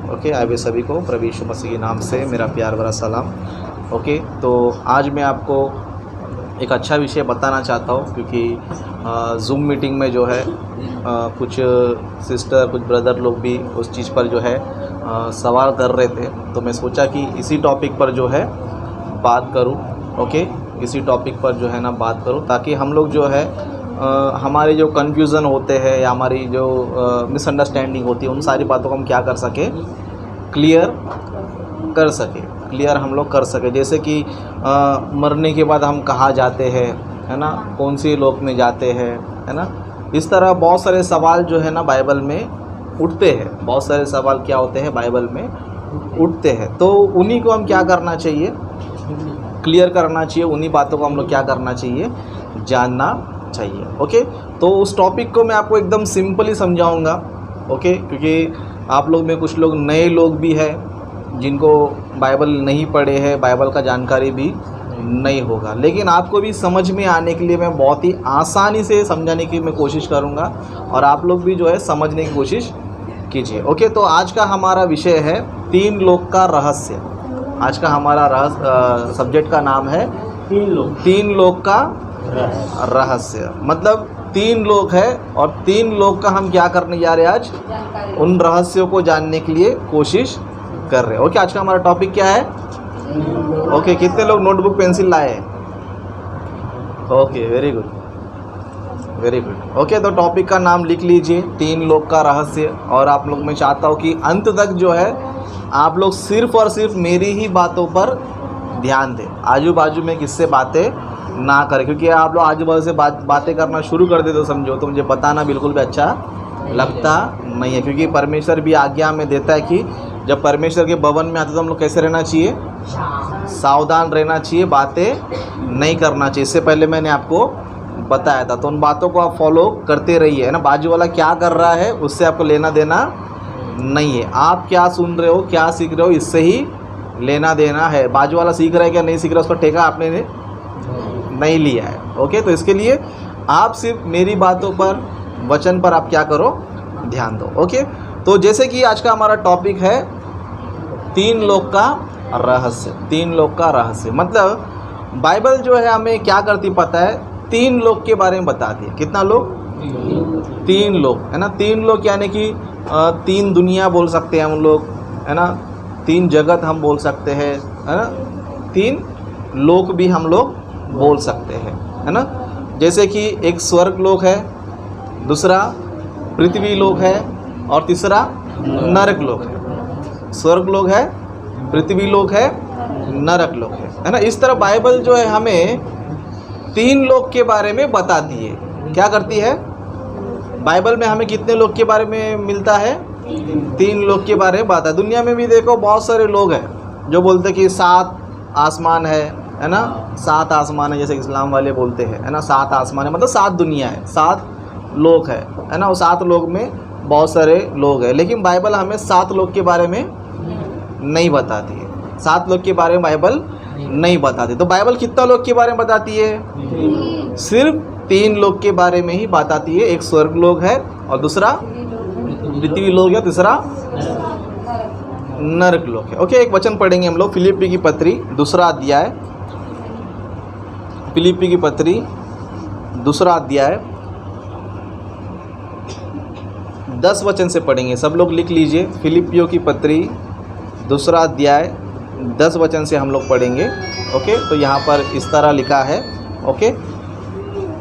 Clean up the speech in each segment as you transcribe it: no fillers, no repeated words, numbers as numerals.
Okay, आप सभी को प्रभु यीशु मसीह के नाम से मेरा प्यार भरा सलाम। ओके, तो आज मैं आपको एक अच्छा विषय बताना चाहता हूँ, क्योंकि ज़ूम मीटिंग में जो है कुछ सिस्टर कुछ ब्रदर लोग भी उस चीज़ पर जो है सवाल कर रहे थे, तो मैं सोचा कि इसी टॉपिक पर जो है बात करूँ। ओके, इसी टॉपिक पर जो है ना बात करूँ, ताकि हम लोग जो है हमारे जो कन्फ्यूज़न होते हैं या हमारी जो मिसअंडरस्टैंडिंग होती है, उन सारी बातों को हम क्या कर सके, क्लियर हम लोग कर सके। जैसे कि मरने के बाद हम कहाँ जाते हैं, है ना, कौन सी लोक में जाते हैं, है ना। इस तरह बहुत सारे सवाल जो है ना बाइबल में उठते हैं, बहुत सारे सवाल क्या होते हैं बाइबल में उठते हैं। तो उन्हीं को हम क्या करना चाहिए, क्लियर करना चाहिए। उन्हीं बातों को हम लोग क्या करना चाहिए, जानना चाहिए। ओके, तो उस टॉपिक को मैं आपको एकदम सिंपली समझाऊंगा। ओके, क्योंकि आप लोग में कुछ लोग नए लोग भी हैं जिनको बाइबल नहीं पढ़े हैं, बाइबल का जानकारी भी नहीं होगा, लेकिन आपको भी समझ में आने के लिए मैं बहुत ही आसानी से समझाने की मैं कोशिश करूंगा, और आप लोग भी जो है समझने की कोशिश कीजिए। ओके, तो आज का हमारा विषय है 3 लोक का रहस्य। आज का हमारा सब्जेक्ट का नाम है 3 लोक का रहस्य। मतलब 3 लोक है, और 3 लोक का हम क्या करने जा रहे हैं आज, उन रहस्यों को जानने के लिए कोशिश कर रहे हैं। ओके, आज का हमारा टॉपिक क्या है। ओके, कितने लोग नोटबुक पेंसिल लाए हैं? Okay, very good. ओके, तो टॉपिक का नाम लिख लीजिए, 3 लोक का रहस्य। और आप लोग मैं चाहता हूँ कि अंत तक जो है आप लोग सिर्फ और सिर्फ मेरी ही बातों पर ध्यान दें, आजू बाजू में किससे बातें ना करें, क्योंकि आप लोग आजू बाजू से बातें करना शुरू कर दे तो समझो तो मुझे बताना बिल्कुल भी अच्छा लगता नहीं है। क्योंकि परमेश्वर भी आज्ञा में देता है कि जब परमेश्वर के भवन में आते तो हम लोग कैसे रहना चाहिए, सावधान रहना चाहिए, बातें नहीं करना चाहिए। इससे पहले मैंने आपको बताया था, तो उन बातों को आप फॉलो करते रहिए, है ना। बाजू वाला क्या कर रहा है उससे आपको लेना देना नहीं है। आप क्या सुन रहे हो, क्या सीख रहे हो, इससे ही लेना देना है। बाजू वाला सीख रहा है क्या नहीं सीख रहा, उसका ठेका आपने नहीं लिया है। ओके, तो इसके लिए आप सिर्फ मेरी बातों पर, वचन पर आप क्या करो, ध्यान दो। ओके, तो जैसे कि आज का हमारा टॉपिक है 3 लोक का रहस्य। 3 लोक का रहस्य मतलब बाइबल जो है हमें क्या करती पता है, 3 लोक के बारे में बताती है। कितना लोक? 3 लोक, है ना। 3 लोक यानी कि 3 दुनिया बोल सकते हैं हम लोग, है ना। 3 जगत हम बोल सकते हैं, है ना। 3 लोक भी हम लोग बोल सकते हैं, है ना। जैसे कि एक स्वर्ग लोक है, दूसरा पृथ्वी लोक है, और तीसरा नरक लोक है। स्वर्ग लोक है, पृथ्वी लोक है, नरक लोक है ना। इस तरह बाइबल जो है हमें 3 लोक के बारे में बताती है। क्या करती है बाइबल में, हमें कितने लोक के बारे में मिलता है, 3 लोक के बारे में बताता है। दुनिया में भी देखो बहुत सारे लोग हैं जो बोलते हैं कि 7 आसमान है ना। 7 आसमान है, जैसे इस्लाम वाले बोलते हैं, है ना। 7 आसमान है मतलब 7 दुनिया है, 7 लोक है ना। वो 7 लोक में बहुत सारे लोग हैं, लेकिन बाइबल हमें 7 लोक के बारे में नहीं बताती है। 7 लोक के बारे में बाइबल नहीं बताती। तो बाइबल कितना लोक के बारे में बताती है? सिर्फ 3 लोक के बारे में ही बताती है। एक स्वर्ग लोक है, और दूसरा पृथ्वी लोक है, तीसरा नरक लोक है। ओके, एक वचन पढ़ेंगे हम लोग, फिलिप्पी की पत्री 2 अध्याय, फिलिप्पी की पत्री 2 अध्याय 10 वचन से पढ़ेंगे। सब लोग लिख लीजिए, फिलिप्पियों की पत्री 2 अध्याय 10 वचन से हम लोग पढ़ेंगे। ओके, तो यहाँ पर इस तरह लिखा है। ओके,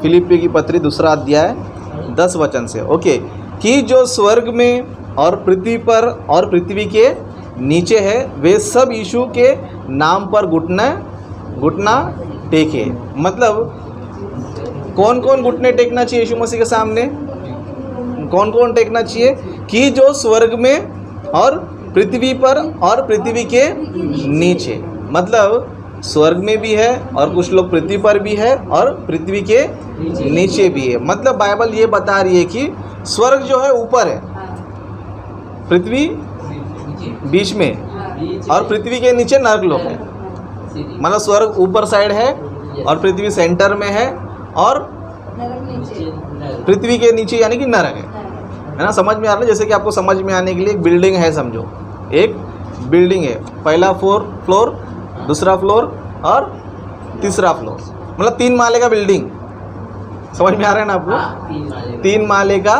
फिलिप्पी की पत्री 2 अध्याय 10 वचन से। ओके, कि जो स्वर्ग में और पृथ्वी पर और पृथ्वी के नीचे है, वे सब यीशु के नाम पर घुटना टेके। मतलब कौन कौन घुटने टेकना चाहिए यीशु मसीह के सामने, कौन कौन टेकना चाहिए? कि जो स्वर्ग में और पृथ्वी पर और पृथ्वी के नीचे। मतलब स्वर्ग में भी है, और कुछ लोग पृथ्वी पर भी है, और पृथ्वी के नीचे भी है। मतलब बाइबल ये बता रही है कि स्वर्ग जो है ऊपर है, पृथ्वी बीच में, और पृथ्वी के नीचे नरक लोक है। मतलब स्वर्ग ऊपर साइड है और पृथ्वी सेंटर में है, और पृथ्वी के नीचे यानी कि नरक है ना। समझ में आ रहा है? जैसे कि आपको समझ में आने के लिए एक बिल्डिंग है समझो, एक बिल्डिंग है, पहला फ्लोर, दूसरा फ्लोर और तीसरा फ्लोर, मतलब 3 माले का बिल्डिंग। समझ में आ रहा है ना आपको? 3 माले का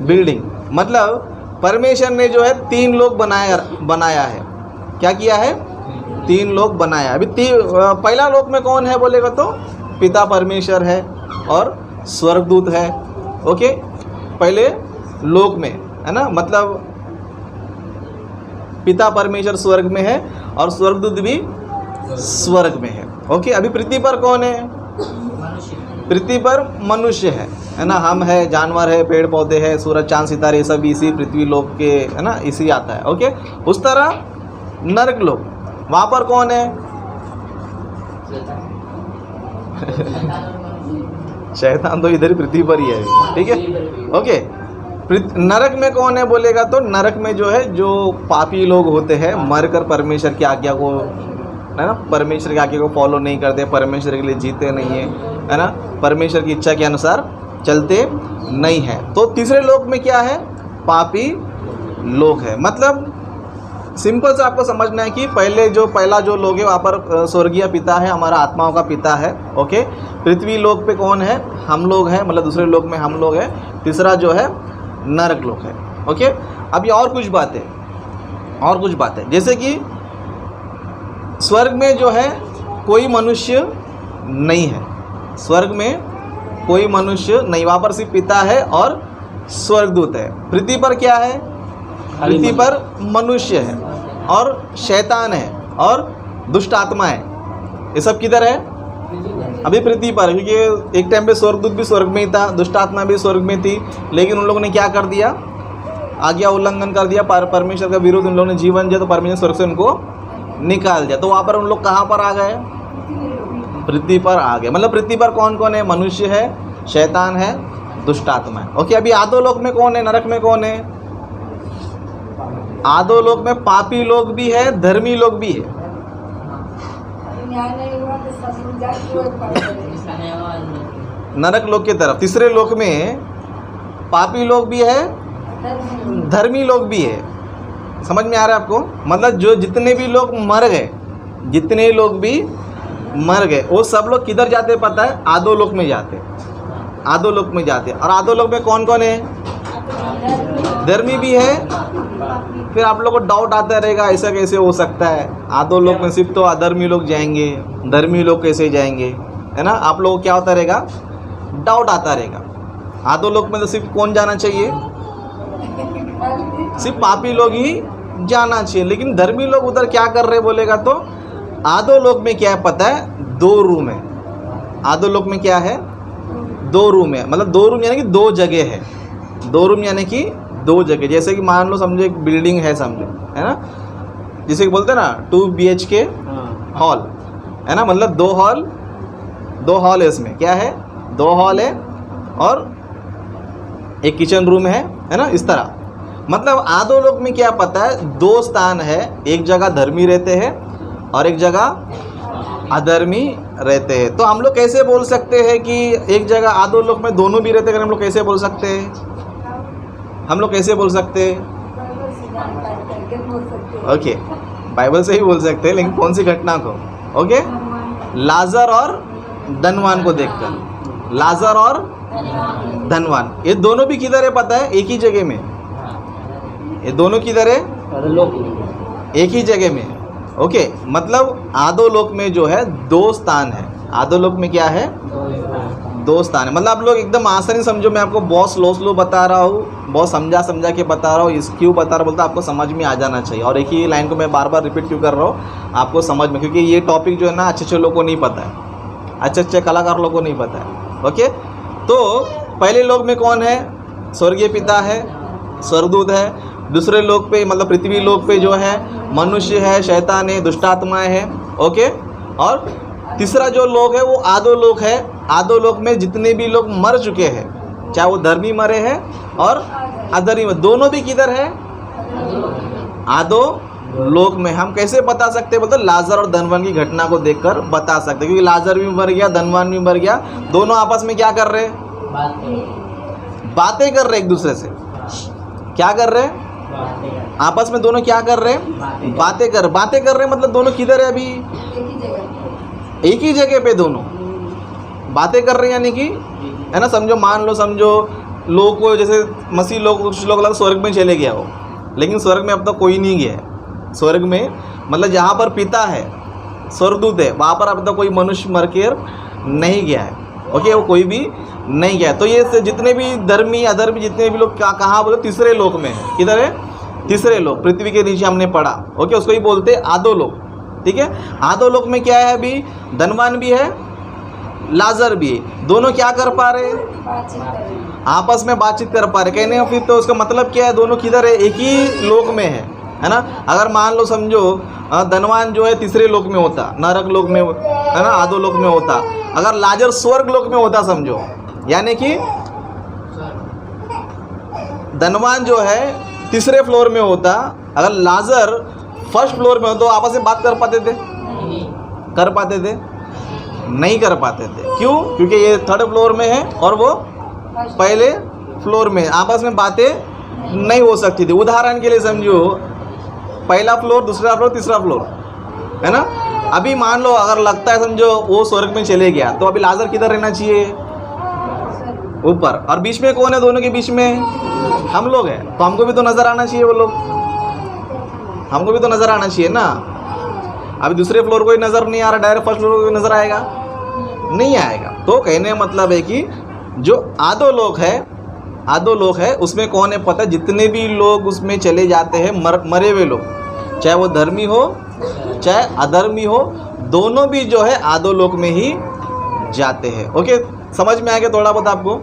बिल्डिंग, मतलब परमेश्वर ने जो है 3 लोग बनाया है। क्या किया है? 3 लोग बनाया। अभी पहला लोक में कौन है बोलेगा तो पिता परमेश्वर है और स्वर्गदूत है। ओके, पहले लोक में है ना, मतलब पिता परमेश्वर स्वर्ग में है और स्वर्गदूत भी स्वर्ग में है। ओके, अभी पृथ्वी पर कौन है? पृथ्वी पर मनुष्य है ना, हम है, जानवर है, पेड़ पौधे हैं, सूरज चांद सितारे, ये सब इसी पृथ्वी लोक के है ना, इसी आता है। ओके, उस तरह नरक लोक, वहाँ पर कौन है? शैतान तो इधर ही पृथ्वी पर ही है। ठीक है, ओके। नरक में कौन है बोलेगा तो नरक में जो है, जो पापी लोग होते हैं, मरकर परमेश्वर की आज्ञा को है ना, परमेश्वर की आज्ञा को फॉलो नहीं करते, परमेश्वर के लिए जीते नहीं है ना, परमेश्वर की इच्छा के अनुसार चलते नहीं है। तो तीसरे लोक में क्या है? पापी लोग है। मतलब सिंपल से आपको समझना है कि पहला जो लोग है वहाँ पर स्वर्गीय पिता है, हमारा आत्माओं का पिता है। ओके, पृथ्वी लोक पे कौन है? हम लोग हैं, मतलब दूसरे लोक में हम लोग हैं। तीसरा जो है नरक लोक है। ओके, अभी और कुछ बातें जैसे कि स्वर्ग में जो है कोई मनुष्य नहीं है, स्वर्ग में कोई मनुष्य नहीं, वहाँ पर सिर्फ पिता है और स्वर्गदूत है। पृथ्वी पर क्या है? पृथ्वी पर मनुष्य है और शैतान है और दुष्ट आत्मा है। ये सब किधर है? अभी पृथ्वी पर, क्योंकि एक टाइम पे स्वर्गदूत भी स्वर्ग में ही था, दुष्ट आत्मा भी स्वर्ग में थी, लेकिन उन लोगों ने क्या कर दिया? आज्ञा उल्लंघन कर दिया, परमेश्वर का विरोध उन लोगों ने जीवन दिया, तो परमेश्वर स्वर्ग से उनको निकाल दिया। तो वहाँ पर उन लोग कहाँ पर आ गए? पृथ्वी पर आ गए। मतलब पृथ्वी पर कौन कौन है? मनुष्य है, शैतान है, दुष्ट आत्मा है। ओके, अभी आधोलोक में कौन है? नरक में कौन है? आधोलोक में पापी लोग भी है, धर्मी लोग भी है। नरक लोक की तरफ तीसरे लोक में पापी लोग भी है, धर्मी लोग भी है। समझ में आ रहा है आपको? मतलब जो जितने भी लोग मर गए, वो सब लोग किधर जाते पता है? आधोलोक में जाते, आधोलोक में जाते। और आधोलोक में कौन कौन है? धर्मी भी है। फिर आप लोग को डाउट आता रहेगा, ऐसा कैसे हो सकता है? आधोलोक में सिर्फ तो अधर्मी लोग जाएंगे, धर्मी लोग कैसे जाएंगे, है ना? आप लोगों को क्या होता रहेगा? डाउट आता रहेगा। आधोलोक में तो सिर्फ कौन जाना चाहिए? सिर्फ पापी लोग ही जाना चाहिए। लेकिन धर्मी लोग उधर क्या कर रहे बोलेगा तो आधोलोक में क्या है पता है? 2 रूम है। आधोलोक में क्या है? 2 रूम है। मतलब 2 रूम यानी कि 2 जगह है। 2 रूम यानी कि 2 जगह। जैसे कि मान लो, समझो एक बिल्डिंग है, समझो, है ना, जिसे बोलते हैं ना 2 BHK हॉल, है ना, मतलब 2 हॉल है। इसमें क्या है? 2 हॉल है और एक किचन रूम है ना, इस तरह। मतलब आधोलोक में क्या पता है? 2 स्थान है, एक जगह धर्मी रहते हैं और एक जगह अधर्मी रहते हैं। तो हम लोग कैसे बोल सकते हैं कि एक जगह आधोलोक में दोनों भी रहते हैं? हम लोग कैसे बोल सकते हैं? ओके, बाइबल से ही बोल सकते हैं, लेकिन कौन सी घटना को? ओके, लाजर और धनवान को देखकर। लाजर और धनवान, ये दोनों भी किधर है पता है? एक ही जगह में। ये दोनों किधर है? एक ही जगह में। ओके, मतलब आधोलोक में जो है 2 स्थान है। आधोलोक में क्या है? 2 स्थान है। मतलब आप लोग एकदम आसानी समझो, मैं आपको बहुत स्लो बता रहा हूँ, बहुत समझा के बता रहा हूँ। इस क्यों बता रहा हूँ बोलते आपको समझ में आ जाना चाहिए। और एक ही लाइन को मैं बार रिपीट क्यों कर रहा हूँ? आपको समझ में, क्योंकि ये टॉपिक जो है ना अच्छे लोगों को नहीं पता है, अच्छे कलाकार लोगों को नहीं पता है। ओके, तो पहले लोक में कौन है? स्वर्गीय पिता है, स्वर्गदूत है। दूसरे लोक पे, मतलब पृथ्वी लोक पे जो है मनुष्य है, शैतान है, दुष्टात्माएं है। ओके, और तीसरा जो लोक है वो आधोलोक है। आधोलोक में जितने भी लोग मर चुके हैं, चाहे वो धर्मी मरे हैं और अधर्मी, दोनों भी किधर है? आधोलोक में। हम कैसे बता सकते हैं? बोलते लाजर और धनवान की घटना को देखकर बता सकते, क्योंकि लाजर भी मर गया, धनवान भी मर गया, दोनों आपस में क्या कर रहे? बातें कर रहे एक दूसरे से। क्या कर रहे? आपस में दोनों क्या कर रहे हैं? बातें कर रहे हैं। मतलब दोनों किधर है अभी? एक ही जगह पे दोनों बातें कर रहे हैं, यानी कि है ना। समझो, मान लो, समझो लोग को, जैसे मसीह लोग, कुछ लोग अलग स्वर्ग में चले गया हो, लेकिन स्वर्ग में अब तक कोई नहीं गया है। स्वर्ग में मतलब जहाँ पर पिता है, स्वर्गदूत है, वहाँ पर अब तक कोई मनुष्य मर के नहीं गया है। ओके, वो कोई भी नहीं गया। तो ये जितने भी धर्मी अधर्मी जितने भी लोग कहाँ बोले? तीसरे लोक में है। किधर है? तीसरे लोक, पृथ्वी के नीचे हमने पढ़ा। ओके, उसको ही बोलते हैं आधो लोक। ठीक है, आधो लोक में क्या है? अभी धनवान भी है, लाजर भी है। दोनों क्या कर पा रहे हैं? आपस में बातचीत कर पा रहे। कहने फिर तो उसका मतलब क्या है? दोनों किधर है? एक ही लोक में है ना। अगर मान लो, समझो धनवान जो है तीसरे लोक में होता, नरक लोक में, है ना, आधो लोक में होता। अगर लाजर स्वर्ग लोक में होता, समझो, यानी कि धनवान जो है तीसरे फ्लोर में होता, अगर लाजर फर्स्ट फ्लोर में हो, तो आपस में बात कर पाते थे? कर पाते थे? नहीं कर पाते थे। क्यों? क्योंकि ये थर्ड फ्लोर में है और वो पहले फ्लोर में। आपस में बातें नहीं हो सकती थी। उदाहरण के लिए समझो, पहला फ्लोर, दूसरा फ्लोर, तीसरा फ्लोर, है ना। अभी मान लो अगर लगता है, समझो वो स्वर्ग में चले गया, तो अभी लाजर किधर रहना चाहिए? ऊपर। और बीच में कौन है? दोनों के बीच में हम लोग हैं, तो हमको भी तो नजर आना चाहिए। वो लोग, हमको भी तो नजर आना चाहिए ना। अभी दूसरे फ्लोर को ही नजर नहीं आ रहा, डायरेक्ट फर्स्ट फ्लोर को नजर आएगा? नहीं आएगा। तो कहने का मतलब है कि जो आधो लोक है, उसमें कौन है पता है? जितने भी लोग उसमें चले जाते हैं, मरे हुए लोग, चाहे वो धर्मी हो चाहे अधर्मी हो, दोनों भी जो है आधो लोक में ही जाते हैं। ओके, समझ में आ गया? थोड़ा बहुत आपको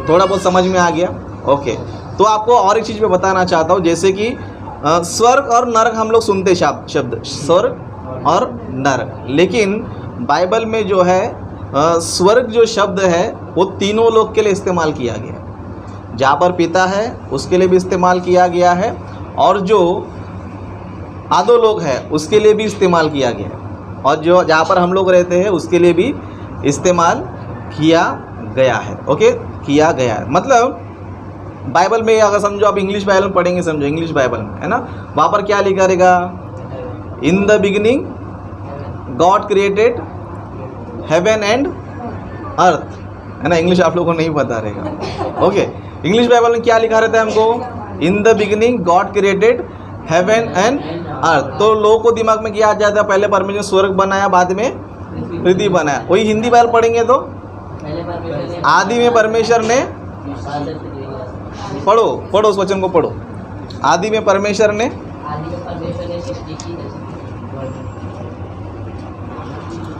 थोड़ा बहुत समझ में आ गया? ओके, तो आपको और एक चीज़ मैं बताना चाहता हूँ, जैसे कि स्वर्ग और नरक हम लोग सुनते शब्द स्वर्ग और नरक, लेकिन बाइबल में जो है स्वर्ग जो शब्द है वो तीनों लोग के लिए इस्तेमाल किया गया है। जहाँ पर पिता है उसके लिए भी इस्तेमाल किया गया है, और जो आधो लोग है उसके लिए भी इस्तेमाल किया गया है, और जो जहाँ पर हम लोग रहते हैं उसके लिए भी इस्तेमाल किया गया है। ओके, किया गया है। मतलब बाइबल में अगर समझो आप इंग्लिश बाइबल पढ़ेंगे, समझो इंग्लिश बाइबल में, है ना, वहाँ पर क्या लिखा रहेगा? In the beginning God created heaven and earth, है ना। इंग्लिश आप लोगों को नहीं पता रहेगा। ओके, इंग्लिश बाइबल में क्या लिखा रहता है हमको? In the beginning God created heaven and earth. तो लोगों को दिमाग में क्या आ जाता है? पहले परमेश्वर स्वर्ग बनाया, बाद में पृथ्वी बनाया। वही हिंदी बाइबल पढ़ेंगे तो आदि में परमेश्वर ने, पढ़ो उस वचन को पढ़ो। आदि में परमेश्वर ने,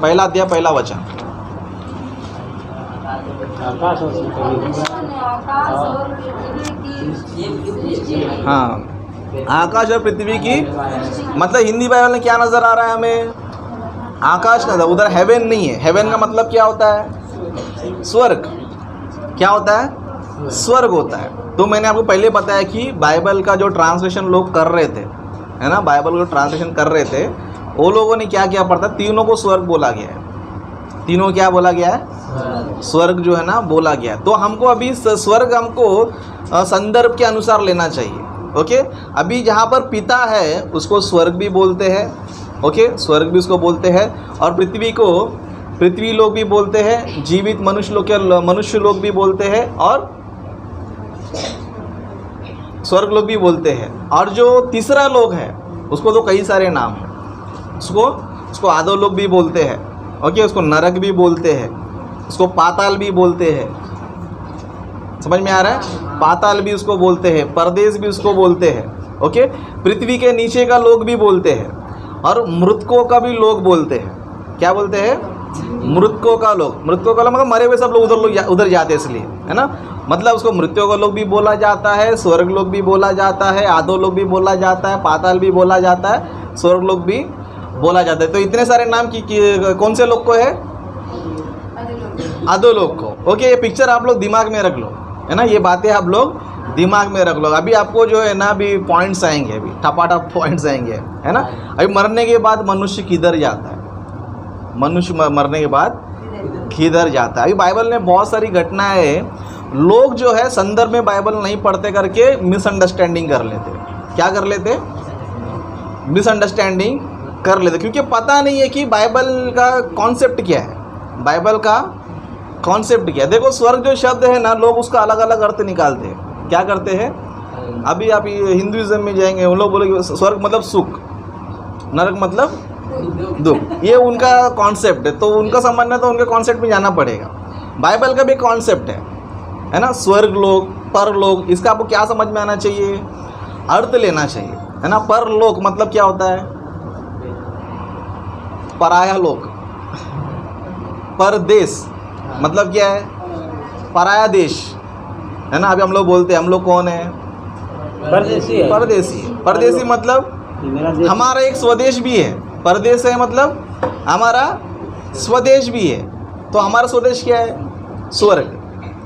पहला अध्याय पहला वचन। हाँ, आकाश और पृथ्वी की, मतलब हिंदी बाइबल में क्या नजर आ रहा है हमें? आकाश नजर, उधर हेवन नहीं है। हेवन का मतलब क्या होता है? स्वर्ग। क्या होता है? स्वर्ग होता है। तो मैंने आपको पहले बताया कि बाइबल का जो ट्रांसलेशन लोग कर रहे थे, है ना, बाइबल को ट्रांसलेशन कर रहे थे, वो लोगों ने क्या किया पड़ता? तीनों को स्वर्ग बोला गया है। तीनों क्या बोला गया है? स्वर्ग जो है ना बोला गया है। तो हमको अभी स्वर्ग हमको संदर्भ के अनुसार लेना चाहिए। ओके, अभी जहाँ पर पिता है उसको स्वर्ग भी बोलते हैं। ओके, स्वर्ग भी उसको बोलते हैं, और पृथ्वी को पृथ्वी लोग भी बोलते हैं, जीवित मनुष्य लोग भी बोलते हैं, और स्वर्ग लोग भी बोलते हैं। और जो तीसरा लोग है उसको तो कई सारे नाम हैं। उसको आधो लोग भी बोलते हैं। ओके, उसको नरक भी बोलते हैं, उसको पाताल भी बोलते हैं। समझ में आ रहा है? पाताल भी उसको बोलते हैं, परदेश भी उसको बोलते हैं। ओके, पृथ्वी के नीचे का लोग भी बोलते हैं, और मृतकों का भी लोग बोलते हैं। क्या बोलते हैं? मृतकों का लोग। मृतकों का लोग मतलब मरे हुए सब लोग उधर जाते हैं, इसलिए, है ना। मतलब उसको मृत्यों का लोग भी बोला जाता है, स्वर्ग लोग भी बोला जाता है, आधो लोग भी बोला जाता है, पाताल भी बोला जाता है, स्वर्ग लोग भी बोला जाता है। तो इतने सारे नाम कौन से लोग को है? आधो लोग को। ओके, ये पिक्चर आप लोग दिमाग में रख लो, है ना, ये बातें आप लोग दिमाग में रख लो। अभी आपको जो है ना अभी पॉइंट्स आएंगे, अभी टपाटप पॉइंट्स आएंगे, है ना। अभी मरने के बाद मनुष्य किधर जाता है? मनुष्य मरने के बाद किधर जाता है? अभी बाइबल ने बहुत सारी घटनाएं लोग जो है संदर्भ में बाइबल नहीं पढ़ते करके मिसअंडरस्टैंडिंग कर लेते। क्या कर लेते? मिसअंडरस्टैंडिंग कर लेते, क्योंकि पता नहीं है कि बाइबल का कॉन्सेप्ट क्या है। बाइबल का कॉन्सेप्ट क्या है? देखो, स्वर्ग जो शब्द है ना, लोग उसका अलग अलग अर्थ निकालते हैं। क्या करते हैं? अभी आप हिंदुइज्म में जाएंगे, उन लोग बोलेंगे स्वर्ग मतलब सुख, नरक मतलब दुख। ये उनका कॉन्सेप्ट है, तो उनका समझना तो उनके कॉन्सेप्ट में जाना पड़ेगा। बाइबल का भी कॉन्सेप्ट है ना, स्वर्ग लोक, परलोक। इसका आपको क्या समझ में आना चाहिए? अर्थ लेना चाहिए, है ना। परलोक मतलब क्या होता है? पराया लोक। परदेश मतलब क्या है? पराया देश, है ना। अभी हम लोग बोलते हैं, हम लोग कौन है? परदेसी है। परदेसी। परदेसी मतलब हमारा एक स्वदेश भी है। परदेश है मतलब हमारा स्वदेश भी है। तो हमारा स्वदेश क्या है? स्वर्ग,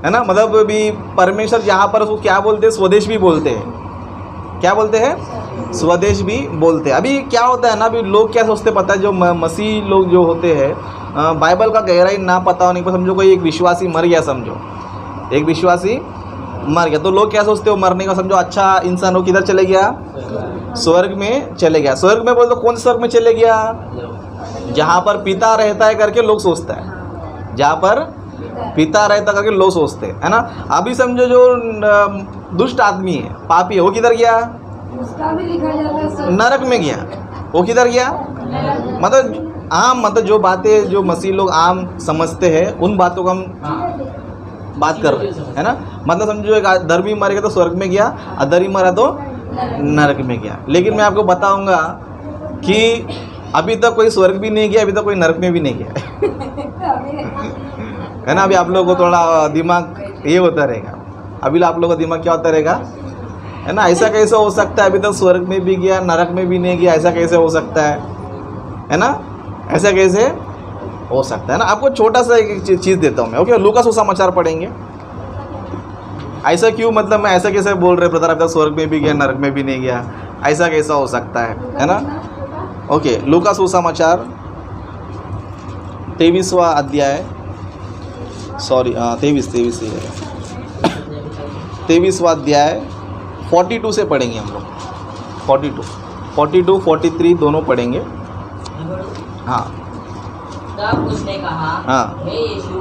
है ना। मतलब अभी परमेश्वर जहाँ पर उसको क्या बोलते हैं? स्वदेश भी बोलते हैं। क्या बोलते हैं? स्वदेश भी बोलते हैं। अभी क्या होता है ना, अभी लोग क्या सोचते पता है, जो मसीह लोग जो होते हैं, बाइबल का गहराई ना पता होने पर, समझो कोई एक विश्वासी मर गया, समझो एक विश्वासी मर गया, तो लोग क्या सोचते हो? मरने का समझो अच्छा इंसान हो, किधर चले गया? स्वर्ग में चले गया। स्वर्ग में बोल तो कौन स्वर्ग में चले गया? जहाँ पर पिता रहता है करके लोग सोचता है, जहाँ पर पिता रहता करके लोग सोचते हैं, है ना। अभी समझो जो दुष्ट आदमी है, पापी है, वो किधर गया? उसका भी लिखा जाता है नरक में गया। वो किधर गया? मतलब आम, मतलब जो बातें जो मसीह लोग आम समझते हैं, उन बातों का हम बात कर रहे हैं, है ना। मतलब समझो एक धर्मी मर गया तो स्वर्ग में गया, अधर्मी मरा तो नरक में गया। लेकिन मैं आपको बताऊंगा कि अभी तक कोई स्वर्ग भी नहीं गया, अभी तक कोई नरक में भी नहीं गया, है ना। अभी आप लोगों को थोड़ा दिमाग ये होता रहेगा, अभी आप लोगों का दिमाग क्या होता रहेगा, है ना। ऐसा कैसे हो सकता है? अभी तक स्वर्ग में भी गया, नरक में भी नहीं गया, ऐसा कैसे हो सकता है ना। ऐसा कैसे हो सकता है ना। आपको छोटा सा एक चीज़ देता हूँ मैं, ओके। लूका सुसमाचार पढ़ेंगे। ऐसा क्यों, मतलब मैं ऐसा कैसे बोल रहे ब्रदर, अभी तक स्वर्ग में भी गया, नरक में भी नहीं गया, ऐसा कैसा हो सकता है ना। ओके, लूका सुसमाचार 23वां अध्याय, सॉरी 23 ही है, 23वां अध्याय 42 से पढ़ेंगे हम लोग। 42, 43 दोनों पढ़ेंगे। हाँ। तब उसने कहा, हाँ। हे यीशु,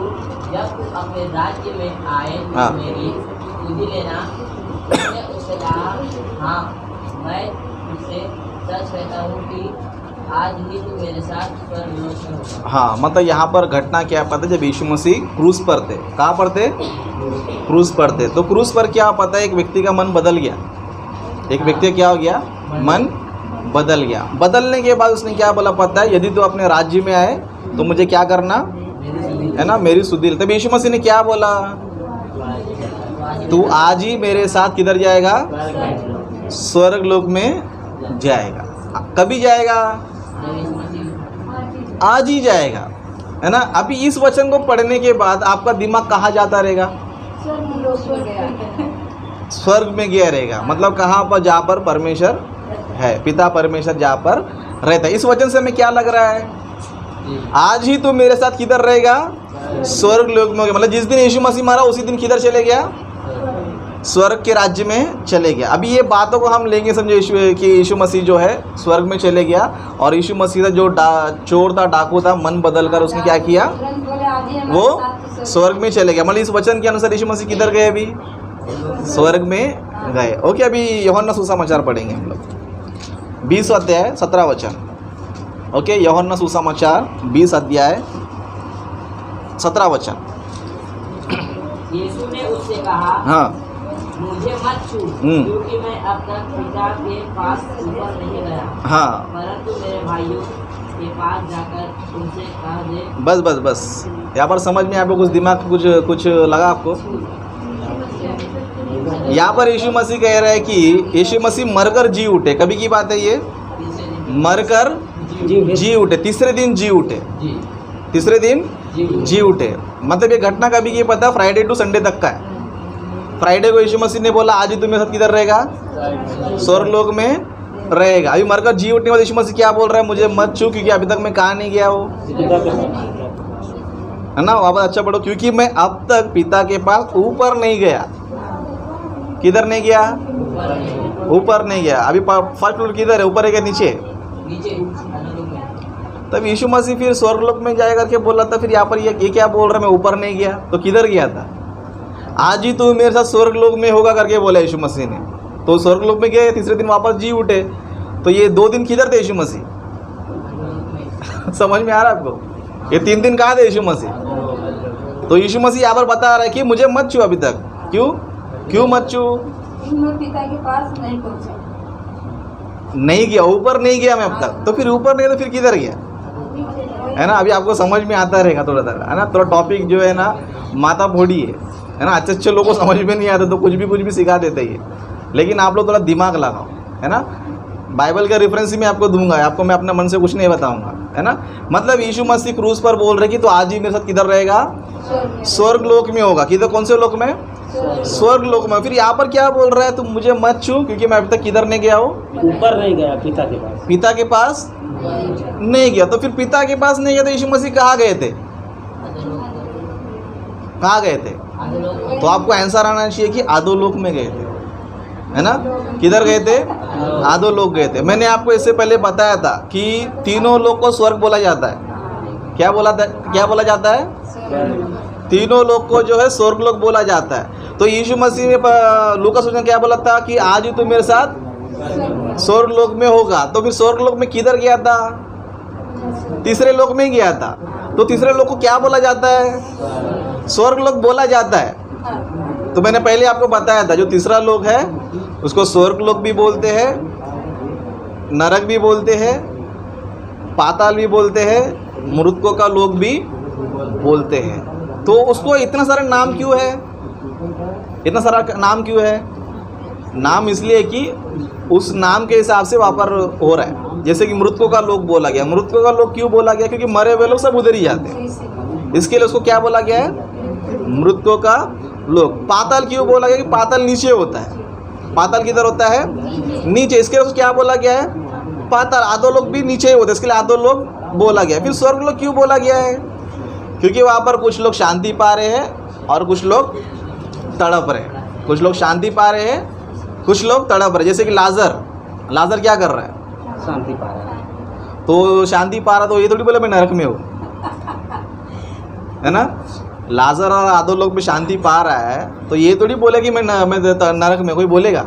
जब तू अपने राज्य में आए तो हाँ। मेरी सुधि लेना। उसने उससे कहा, हाँ, मैं तुझसे सच कहता हूँ कि आज ही तू मेरे साथ स्वर्गलोक में होगा। हाँ, मतलब यहाँ पर घटना क्या पता है, जब यीशु मसीह क्रूस पर थे। कहाँ पर थे? क्रूस पर थे। तो क्रूस पर क्या पता है, एक व्यक्ति का मन बदल गया। एक व्यक्ति का क्या हो गया? मन बदल गया। बदलने के बाद उसने क्या बोला पता है? यदि तू अपने राज्य में आए तो मुझे क्या करना है ना, मेरी सुधि। तब यीशु मसीह ने क्या बोला? तू आज ही मेरे साथ किधर जाएगा? स्वर्ग लोक में जाएगा। कभी जाएगा? आज ही जाएगा, है ना। अभी इस वचन को पढ़ने के बाद आपका दिमाग कहाँ जाता रहेगा? स्वर्ग में गया रहेगा। मतलब कहाँ पर? जहाँ पर परमेश्वर है, पिता परमेश्वर जहाँ पर रहता है। इस वचन से हमें क्या लग रहा है? आज ही तो मेरे साथ किधर रहेगा? स्वर्ग लोक में। मतलब जिस दिन यीशु मसीह मरा उसी दिन किधर चले गया? स्वर्ग के राज्य में चले गया। अभी ये बातों को हम लेंगे समझो यीशु मसीह जो है स्वर्ग में चले गया, और यीशु मसीह जो चोर था, डाकू था, मन बदल कर उसने क्या किया? वो स्वर्ग में चले गया। मतलब इस वचन के अनुसार यीशु मसीह किधर गए? अभी स्वर्ग में गए। ओके, अभी यूहन्ना सुसमाचार पढ़ेंगे हम लोग, 20 अध्याय 17 वचन। ओके, यूहन्ना सुसमाचार 20 अध्याय 17 वचन। यीशु ने उससे कहा, हाँ। मुझे मत छू, क्योंकि मैं अब तक पिता के पास ऊपर नहीं गया। हाँ, परंतु मेरे भाइयों के पास जाकर उनसे कह दे। बस बस बस, यहाँ पर समझ में आपको कुछ दिमाग कुछ लगा आपको? यहाँ पर यीशु मसीह कह रहा है कि यीशु मसीह मरकर जी उठे। कभी की बात है ये? मरकर जी उठे, तीसरे दिन जी उठे, तीसरे दिन जी उठे। मतलब ये घटना कभी की पता? फ्राइडे टू संडे तक का है। फ्राइडे को यीशु मसीह ने बोला आज ही तुम्हें साथ किधर रहेगा? स्वर्ग लोक में रहेगा। अभी मरकर जी उठने के बाद यीशु मसीह क्या बोल रहा है? मुझे मत छू, क्योंकि अभी तक मैं कहाँ नहीं गया हूँ, है ना, वापस अच्छा पढ़ो, क्योंकि मैं अब तक पिता के पास ऊपर नहीं गया। किधर नहीं गया? ऊपर नहीं गया। अभी फर्स्ट फ्लोर किधर है, ऊपर है क्या नीचे? नीचे अधोलोक में। तब यीशु मसीह फिर स्वर्गलोक में जाए करके बोला था, फिर यहाँ पर ये क्या बोल रहा है, मैं ऊपर नहीं गया, तो किधर गया था? आज ही तू मेरे साथ स्वर्गलोक में होगा करके बोला यीशु मसीह ने। तो स्वर्गलोक में गए, तीसरे दिन वापस जी उठे। तो ये 2 दिन किधर थे यीशु मसीह? समझ में आ रहा है आपको? ये 3 दिन कहाँ थे यीशु मसीह? तो यीशु मसीह यहाँ पर बता रहा है कि मुझे मत छू अभी तक। क्यों मत छू? मैं पिता के पास नहीं पहुंचा, नहीं गया, ऊपर नहीं गया मैं अब तक। तो फिर ऊपर नहीं, तो फिर किधर गया? है ना, अभी आपको समझ में आता रहेगा थोड़ा थोड़ा, है ना। थोड़ा टॉपिक जो है ना माता फोड़ी है ना। अच्छे लोगों को समझ में नहीं आता तो कुछ भी सिखा देते ही, लेकिन आप लोग थोड़ा दिमाग लगाओ, है ना। बाइबल का रेफरेंस ही मैं आपको दूंगा, आपको मैं अपने मन से कुछ नहीं बताऊंगा, है ना। मतलब यीशु मसीह क्रूस पर बोल रहे कि तो आज ही मेरे साथ किधर रहेगा? स्वर्ग लोक में होगा। किधर? कौन से लोक में? स्वर्ग लोक में। फिर यहाँ पर क्या बोल रहा है? तुम मुझे मत छू, क्योंकि मैं अभी तक किधर नहीं गया हूँ? ऊपर नहीं गया, पिता के पास। पिता के पास नहीं गया। तो फिर पिता के पास नहीं गया तो यीशु मसीह कहाँ गए थे? कहाँ गए थे? तो आपको आंसर आना चाहिए कि अधोलोक में गए थे, है ना। किधर गए थे? अधोलोक गए थे। मैंने आपको इससे पहले बताया था कि तीनों लोक को स्वर्ग बोला जाता है। क्या बोला जाता है? तीनों लोक को जो है स्वर्ग लोक बोला जाता है। तो यीशु मसीह ने लूका ने क्या बोला था कि आज ही तू मेरे साथ स्वर्ग लोक में होगा। तो फिर स्वर्ग लोक में किधर गया था? तीसरे लोक में गया था। तो तीसरे लोक को क्या बोला जाता है? स्वर्ग लोक बोला जाता है। तो मैंने पहले आपको बताया था, जो तीसरा लोक है उसको स्वर्ग लोक भी बोलते हैं, नरक भी बोलते हैं, पाताल भी बोलते हैं, मृतकों का लोक भी बोलते हैं। तो उसको इतना सारा नाम क्यों है? इतना सारा नाम क्यों है? नाम इसलिए कि उस नाम के हिसाब से वहाँ पर हो रहा है। जैसे कि मृतकों का लोक बोला गया। मृतकों का लोक क्यों बोला गया? क्योंकि मरे हुए लोग सब उधर ही जाते हैं, इसके लिए उसको क्या बोला गया है? मृतकों का लोक। पाताल क्यों बोला गया? कि पाताल नीचे होता है। पाताल किधर होता है? नीचे, इसके लिए उसको क्या बोला गया है? पाताल। अधोलोक भी नीचे ही होता है, इसके लिए अधोलोक बोला गया। फिर स्वर्ग लोक क्यों बोला गया है? क्योंकि वहाँ पर कुछ लोग शांति पा रहे हैं और कुछ लोग तड़प रहे हैं। कुछ लोग शांति पा रहे हैं, कुछ लोग तड़प रहे। जैसे कि लाजर क्या कर रहा है? शांति पा रहा है। तो शांति पा रहा, तो ये थोड़ी बोले मैं नरक में हूँ, है ना। लाजर और अधोलोक में शांति पा रहा है, तो ये थोड़ी बोले कि मैं नरक में। कोई बोलेगा?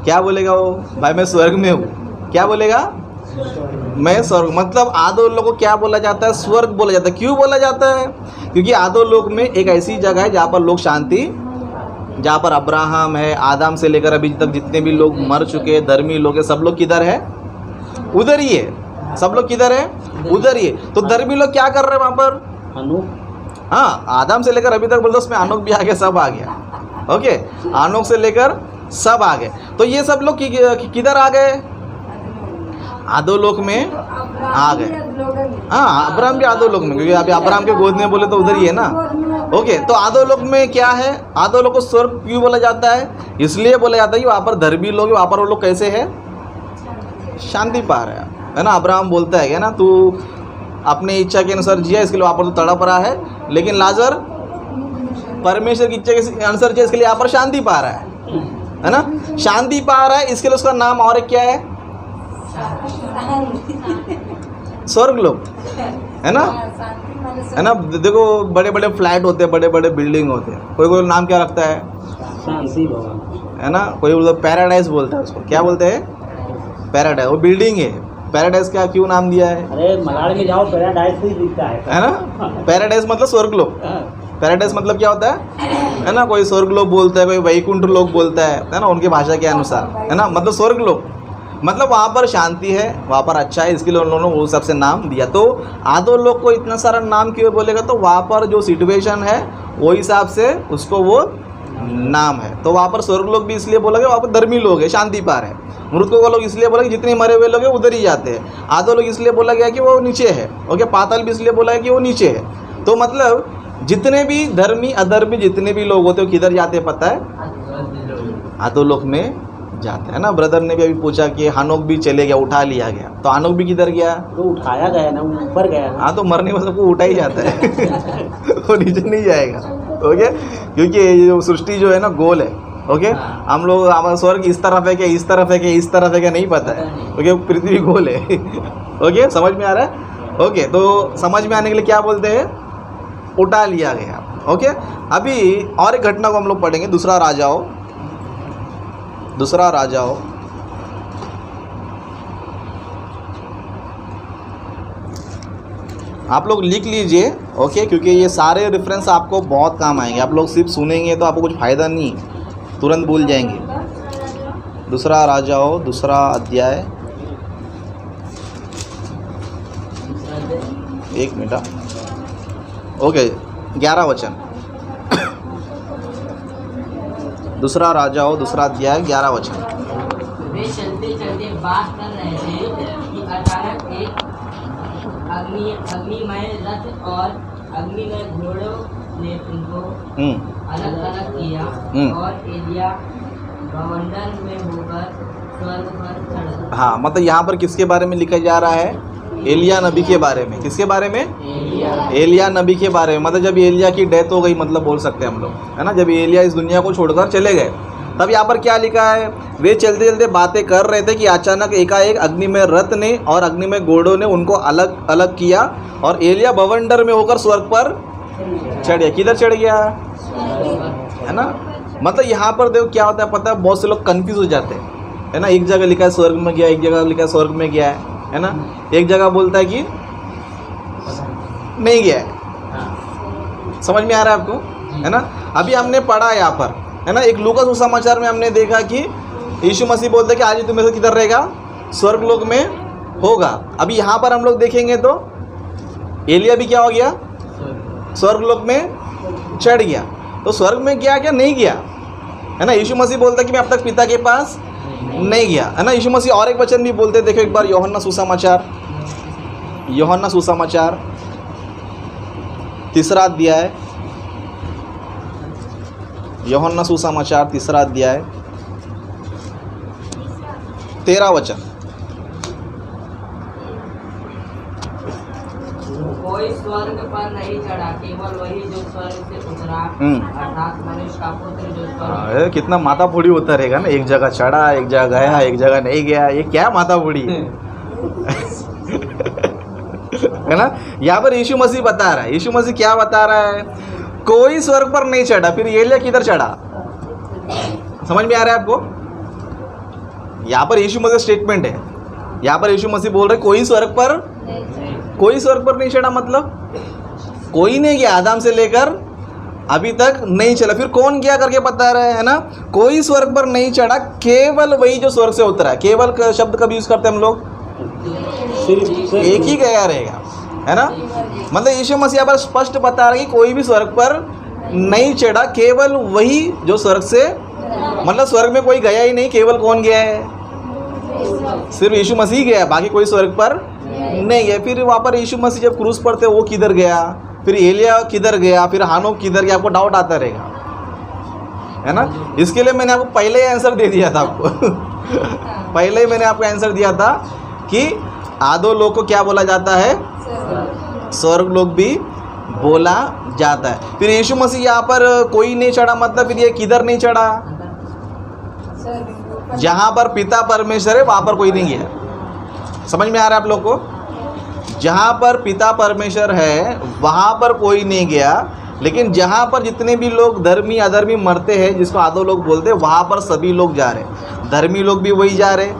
क्या बोलेगा वो? भाई मैं स्वर्ग में हूँ। क्या बोलेगा? मैं स्वर्ग। मतलब अधोलोक को क्या बोला जाता है? स्वर्ग बोला जाता है। क्यों बोला जाता है? क्योंकि अधोलोक में एक ऐसी जगह है जहाँ पर लोग शांति, जहाँ पर अब्राहम है, आदम से लेकर अभी तक जितने भी लोग मर चुके हैं, धर्मी लोग हैं, सब लोग किधर है? उधर ही है। सब लोग किधर है? उधर ही है। तो धर्मी लोग क्या कर रहे हैं वहाँ पर? हाँ, आदम से लेकर अभी तक बोलते उसमें आनोक भी आ गया, सब आ गया। ओके, आनोक से लेकर सब आ गए। तो ये सब लोग किधर आ गए? अधोलोक में आ गए। हाँ, अब्राहम भी अधोलोक में, क्योंकि अभी अब्राहम के गोद में बोले तो उधर ही है ना। ओके, तो अधोलोक में क्या है? अधोलोक को स्वर्ग क्यों बोला जाता है? इसलिए बोला जाता है कि वहाँ पर धर्मी लोग, वहाँ पर वो लोग कैसे है? शांति पा रहे हैं, है ना। अब्राहम बोलता है ना, तू अपने इच्छा के अनुसार जिया, इसके लिए वहाँ पर तो तड़प रहा है, लेकिन लाजर परमेश्वर की इच्छा के अनुसार जिया, इसके लिए यहाँ पर शांति पा रहा है ना। शांति पा रहा है, इसके लिए उसका नाम और क्या है? स्वर्ग लोक, है ना। है ना। देखो बड़े बड़े फ्लैट होते हैं, बड़े बड़े बिल्डिंग होते हैं, कोई नाम क्या रखता है? शांति भवन, है ना। कोई पैराडाइज बोलता है उसको। क्या बोलते हैं? पैराडाइज। वो बिल्डिंग है। पैराडाइज क्या क्यों नाम दिया है? अरे मलाड़ में जाओ, पैराडाइज ही दिखता है ना। पैराडाइज मतलब स्वर्ग लोक। पैराडाइज मतलब क्या होता है ना। कोई स्वर्ग लोक बोलता है, कोई वैकुंठ लोक बोलता है ना, उनकी भाषा के अनुसार, है ना। मतलब स्वर्ग लोक मतलब वहाँ पर शांति है, वहाँ पर अच्छा है, इसके लिए उन्होंने वो सबसे नाम दिया। तो अधोलोक को इतना सारा नाम क्यों बोलेगा? तो वहाँ पर जो सिचुएशन है वो हिसाब से उसको वो नाम है। तो वहाँ पर स्वर्ग लोक भी इसलिए बोला गया, वहाँ पर धर्मी लोग हैं, शांति पा रहे हैं। मृतकों का लोग इसलिए बोला कि जितने मरे हुए लोग हैं उधर ही जाते हैं। अधोलोक इसलिए बोला गया कि वो नीचे है। ओके, पाताल भी इसलिए बोला है कि वो नीचे है। तो मतलब जितने भी धर्मी अधर्मी जितने भी लोग होते हैं वो किधर जाते हैं पता है? अधोलोक में जाते हैं ना। ब्रदर ने भी अभी पूछा कि हानोक भी चले गया, उठा लिया गया, तो हानोक भी किधर गया? तो उठाया गया ना, ऊपर गया ना। हाँ, तो मरने में सबको उठा ही जाता है वो नीचे नहीं जाएगा। ओके, क्योंकि ये जो सृष्टि जो है ना गोल है। ओके, हम लोग हमारा स्वर्ग इस तरफ है क्या, इस तरफ है क्या, इस तरफ है क्या नहीं पता है। ओके, पृथ्वी गोल है ओके, समझ में आ रहा है? ओके, तो समझ में आने के लिए क्या बोलते हैं? उठा लिया गया। ओके, अभी और एक घटना को हम लोग पढ़ेंगे, दूसरा राजाओं, आप लोग लिख लीजिए। ओके, क्योंकि ये सारे रेफरेंस आपको बहुत काम आएंगे। आप लोग सिर्फ सुनेंगे तो आपको कुछ फ़ायदा नहीं, तुरंत भूल जाएंगे। दूसरा राजाओं, दूसरा अध्याय, एक मिनट। ओके, 11 वचन। दूसरा राजाओं, दूसरा अध्याय, 11 वचन। वे चलते चलते बात कर रहे थे कि अचानक एक अग्निमय रथ और अग्निमय घोड़ों ने उनको अलग अलग किया और एलिया बवंडर में होकर स्वर्ग पर चढ़। हाँ, मतलब यहाँ पर किसके बारे में लिखा जा रहा है? एलिया नबी के बारे में। किसके बारे में? एलिया नबी के बारे में। मतलब जब एलिया की डेथ हो गई, मतलब बोल सकते हैं हम लोग, है ना, जब एलिया इस दुनिया को छोड़कर चले गए, तब यहाँ पर क्या लिखा है? वे चलते चलते बातें कर रहे थे कि अचानक एकाएक अग्निमय रथ ने और अग्निमय घोड़ों ने उनको अलग अलग किया और एलिया बवंडर में होकर स्वर्ग पर चढ़ गया। किधर चढ़ गया? है ना। मतलब यहाँ पर देखो क्या होता है पता है, बहुत से लोग कंफ्यूज हो जाते हैं, है ना। एक जगह लिखा है स्वर्ग में गया, एक जगह लिखा है स्वर्ग में गया है ना। एक जगह बोलता है कि नहीं गया है। समझ में आ रहा है आपको, है ना। अभी हमने पढ़ा यहाँ पर, है ना, एक लूका सुसमाचार में हमने देखा कि यीशु मसीह बोलते हैं कि आज तुम्हें से किधर रहेगा? स्वर्ग लोक में होगा। अभी यहाँ पर हम लोग देखेंगे तो एलिया भी क्या हो गया? स्वर्ग लोक में चढ़ गया। तो स्वर्ग में गया क्या? नहीं गया, है ना। यीशु मसीह बोलता है कि मैं अब तक पिता के पास नहीं गया, है ना। यीशु मसीह और एक वचन भी बोलते, देखो एक बार यूहन्ना सुसमाचार, यूहन्ना सुसमाचार, तीसरा अध्याय, यूहन्ना सुसमाचार तीसरा अध्याय, 13 वचन। कोई स्वर्ग पर नहीं चढ़ा, केवल वही जो स्वर्ग से उतरा, अर्थात मनुष्य का पुत्र जो स्वर्ग। कितना माथा फोड़ी होता रहेगा ना, एक जगह चढ़ा, एक जगह गया, एक जगह नहीं गया। ये क्या माथा फोड़ी है है ना। यहाँ पर यीशु मसीह बता रहा है, यीशु मसीह क्या बता रहा है? कोई स्वर्ग पर नहीं चढ़ा। फिर एलिया किधर चढ़ा? समझ में आ रहा है आपको? यहाँ पर यीशु मसीह स्टेटमेंट है, यहाँ पर यीशु मसीह बोल रहे कोई स्वर्ग पर नहीं चढ़ा। मतलब कोई नहीं गया, आदम से लेकर अभी तक नहीं चला। फिर कौन गया करके बता रहे हैं ना, कोई स्वर्ग पर नहीं चढ़ा, केवल वही जो स्वर्ग से उतरा है। केवल शब्द कब यूज करते हैं हम लोग? एक ही गया रहेगा, है ना। मतलब यीशु मसीह पर स्पष्ट बता रहा है कि कोई भी स्वर्ग पर नहीं चढ़ा, केवल वही जो स्वर्ग से, मतलब स्वर्ग में कोई गया ही नहीं, केवल कौन गया है? सिर्फ यीशु मसीह गया, बाकी कोई स्वर्ग पर नहीं गया। फिर वहाँ पर यीशु मसीह जब क्रूस पर थे वो किधर गया? फिर एलिया किधर गया? फिर हानोक किधर गया? आपको डाउट आता रहेगा, है ना। इसके लिए मैंने आपको पहले ही आंसर दे दिया था आपको पहले ही मैंने आपको आंसर दिया था कि आधो लोग को क्या बोला जाता है? स्वर्ग लोग भी बोला जाता है। फिर यीशु मसीह यहाँ पर कोई नहीं चढ़ा, मतलब फिर ये किधर नहीं चढ़ा? जहाँ पर पिता परमेश्वर है वहाँ पर कोई नहीं गया। समझ में आ रहा है आप लोग को? जहाँ पर पिता परमेश्वर है वहाँ पर कोई नहीं गया, लेकिन जहाँ पर जितने भी लोग धर्मी अधर्मी मरते हैं, जिसको आधो लोग बोलते हैं, वहाँ पर सभी लोग जा रहे। धर्मी लोग भी वही जा रहे,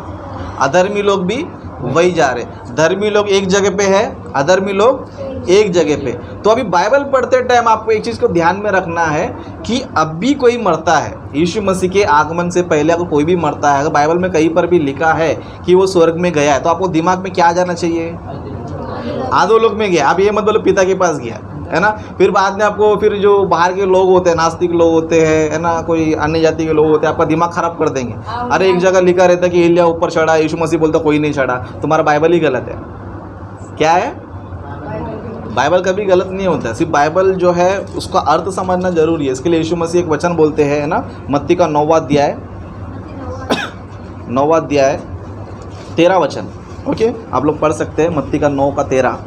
अधर्मी लोग भी वही जा रहे। धर्मी लोग एक जगह पे है, अधर्मी लोग एक जगह पे। तो अभी बाइबल पढ़ते टाइम आपको एक चीज़ को ध्यान में रखना है कि अब भी कोई मरता है, यीशु मसीह के आगमन से पहले अगर कोई भी मरता है, अगर बाइबल में कहीं पर भी लिखा है कि वो स्वर्ग में गया है, तो आपको दिमाग में क्या आ जाना चाहिए? आधो लोग में गया। अब ये मत बोलो पिता के पास गया, है ना। फिर बाद में आपको फिर जो बाहर के लोग होते हैं, नास्तिक लोग होते हैं, है ना, कोई अन्य जाति के लोग होते हैं, आपका दिमाग खराब कर देंगे। अरे एक जगह लिखा रहता है कि एलिया ऊपर चढ़ा, यीशु मसीह बोलता कोई नहीं चढ़ा, तुम्हारा बाइबल ही गलत है। क्या है? बाइबल कभी गलत नहीं होता है, सिर्फ बाइबल जो है उसका अर्थ समझना जरूरी है। इसके लिए यीशु मसीह एक वचन बोलते हैं, है ना, मत्ती का 9वां अध्याय 9वां अध्याय 13 वचन। ओके, आप लोग पढ़ सकते हैं मत्ती का 9 का 13।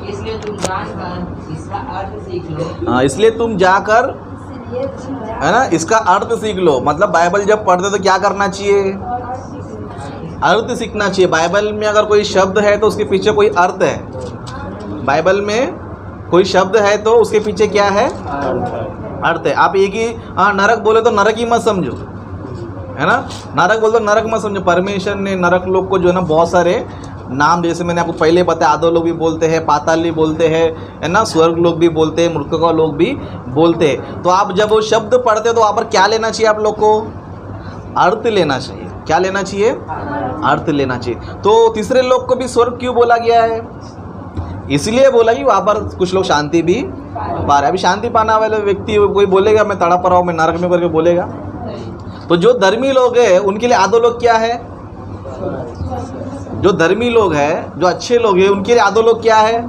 इसलिए तुम जानकर इसका अर्थ सीख लो। हाँ, इसलिए तुम जाकर, इसलिए तुम जा- है ना, इसका अर्थ सीख लो। मतलब बाइबल जब पढ़ते तो क्या करना चाहिए? अर्थ सीखना चाहिए। बाइबल में अगर कोई शब्द है तो उसके पीछे कोई अर्थ है। बाइबल में कोई शब्द है तो उसके पीछे क्या है? अर्थ है। आप एक ही नरक बोले तो नरक ही मत समझो, है ना। नरक बोले तो नरक मत समझो। परमेश्वर ने नरक लोग को जो है ना बहुत सारे नाम, जैसे मैंने आपको पहले बताया, आदो लोग भी बोलते हैं, पाताल भी बोलते हैं, है ना, स्वर्ग लोग भी बोलते हैं, मृतकों लोग भी बोलते हैं। तो आप जब वो शब्द पढ़ते हो तो वहाँ पर क्या लेना चाहिए आप लोग को? अर्थ लेना चाहिए। क्या लेना चाहिए? अर्थ लेना चाहिए। तो तीसरे लोग को भी स्वर्ग क्यों बोला गया है? इसलिए बोला कि वहाँ पर कुछ लोग शांति भी पा रहे हैं। अभी शांति पाने वाले व्यक्ति कोई बोलेगा मैं तड़प रहा हूँ, मैं नरक में करके बोलेगा? तो जो धर्मी लोग हैं उनके लिए आधो लोग क्या है? जो धर्मी लोग हैं, जो अच्छे लोग हैं, उनके लिए आधो लोग क्या है?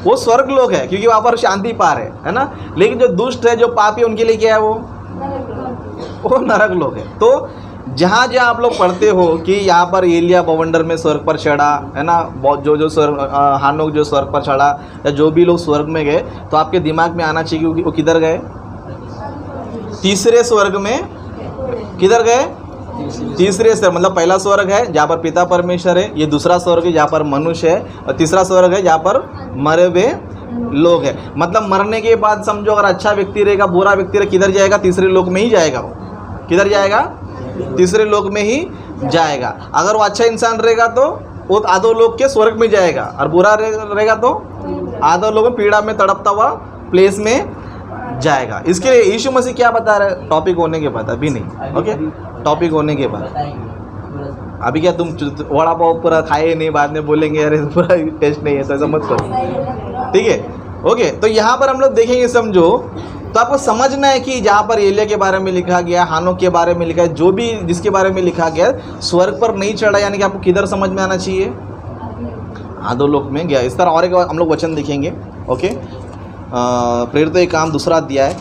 वो स्वर्ग लोग है, क्योंकि वहाँ पर शांति पा रहे हैं, है ना। लेकिन जो दुष्ट है, जो पापी, उनके लिए क्या है? वो नरक लोग है। तो जहाँ जहाँ आप लोग पढ़ते हो कि यहाँ पर एलिया बवंडर में स्वर्ग पर चढ़ा, है ना, बहुत जो स्वर्ग, हानोक जो स्वर्ग पर चढ़ा, या जो भी लोग स्वर्ग में गए, तो आपके दिमाग में आना चाहिए कि वो किधर गए? तीसरे स्वर्ग में। किधर गए? तीसरे स्वर्ग। मतलब पहला स्वर्ग है जहाँ पर पिता परमेश्वर है, ये दूसरा स्वर्ग है जहाँ पर मनुष्य है, और तीसरा स्वर्ग है जहाँ पर मरे हुए लोग हैं। मतलब मरने के बाद समझो अगर अच्छा व्यक्ति रहेगा, बुरा व्यक्ति रहेगा, किधर जाएगा? तीसरे लोक में ही जाएगा। वो किधर जाएगा? तीसरे लोक में ही जाएगा। अगर वो अच्छा इंसान रहेगा तो वो आधो लोक के स्वर्ग में जाएगा, और बुरा रहेगा तो आधो लोक में पीड़ा में तड़पता हुआ प्लेस में जाएगा। इसके लिए यीशु मसीह क्या बता रहे हैं? टॉपिक होने के बाद, अभी नहीं। ओके, टॉपिक होने के बाद। अभी क्या तुम वड़ा पाव पूरा खाए नहीं, बाद में बोलेंगे अरे पूरा टेस्ट नहीं है, तो ऐसा मत करो, ठीक है। ओके, तो यहाँ पर हम लोग देखेंगे, समझो, तो आपको समझना है कि जहाँ पर एलिया के बारे में लिखा गया, हानोक के बारे में लिखा है, जो भी जिसके बारे में लिखा गया, स्वर्ग पर नहीं चढ़ा, यानी कि आपको किधर समझ में आना चाहिए? आधो लोक में गया। इस तरह और एक हम लोग वचन देखेंगे। ओके, प्रेरितों के काम 2 अध्याय,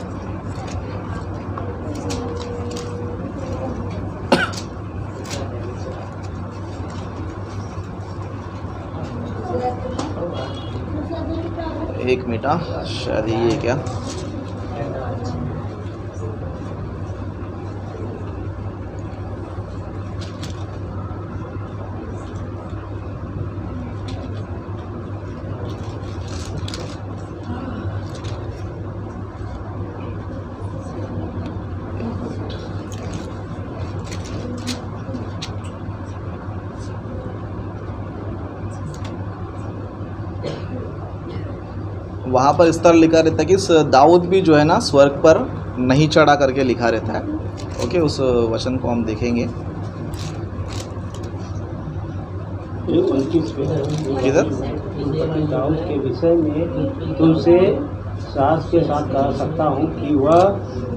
एक मिनट, शायद ये क्या, वहाँ पर इस तरह लिखा रहता है कि दाऊद भी जो है ना स्वर्ग पर नहीं चढ़ा करके लिखा रहता है। ओके, उस वचन को हम देखेंगे। किधर? दाऊद के विषय में तुमसे साहस के साथ कह सकता हूँ कि वह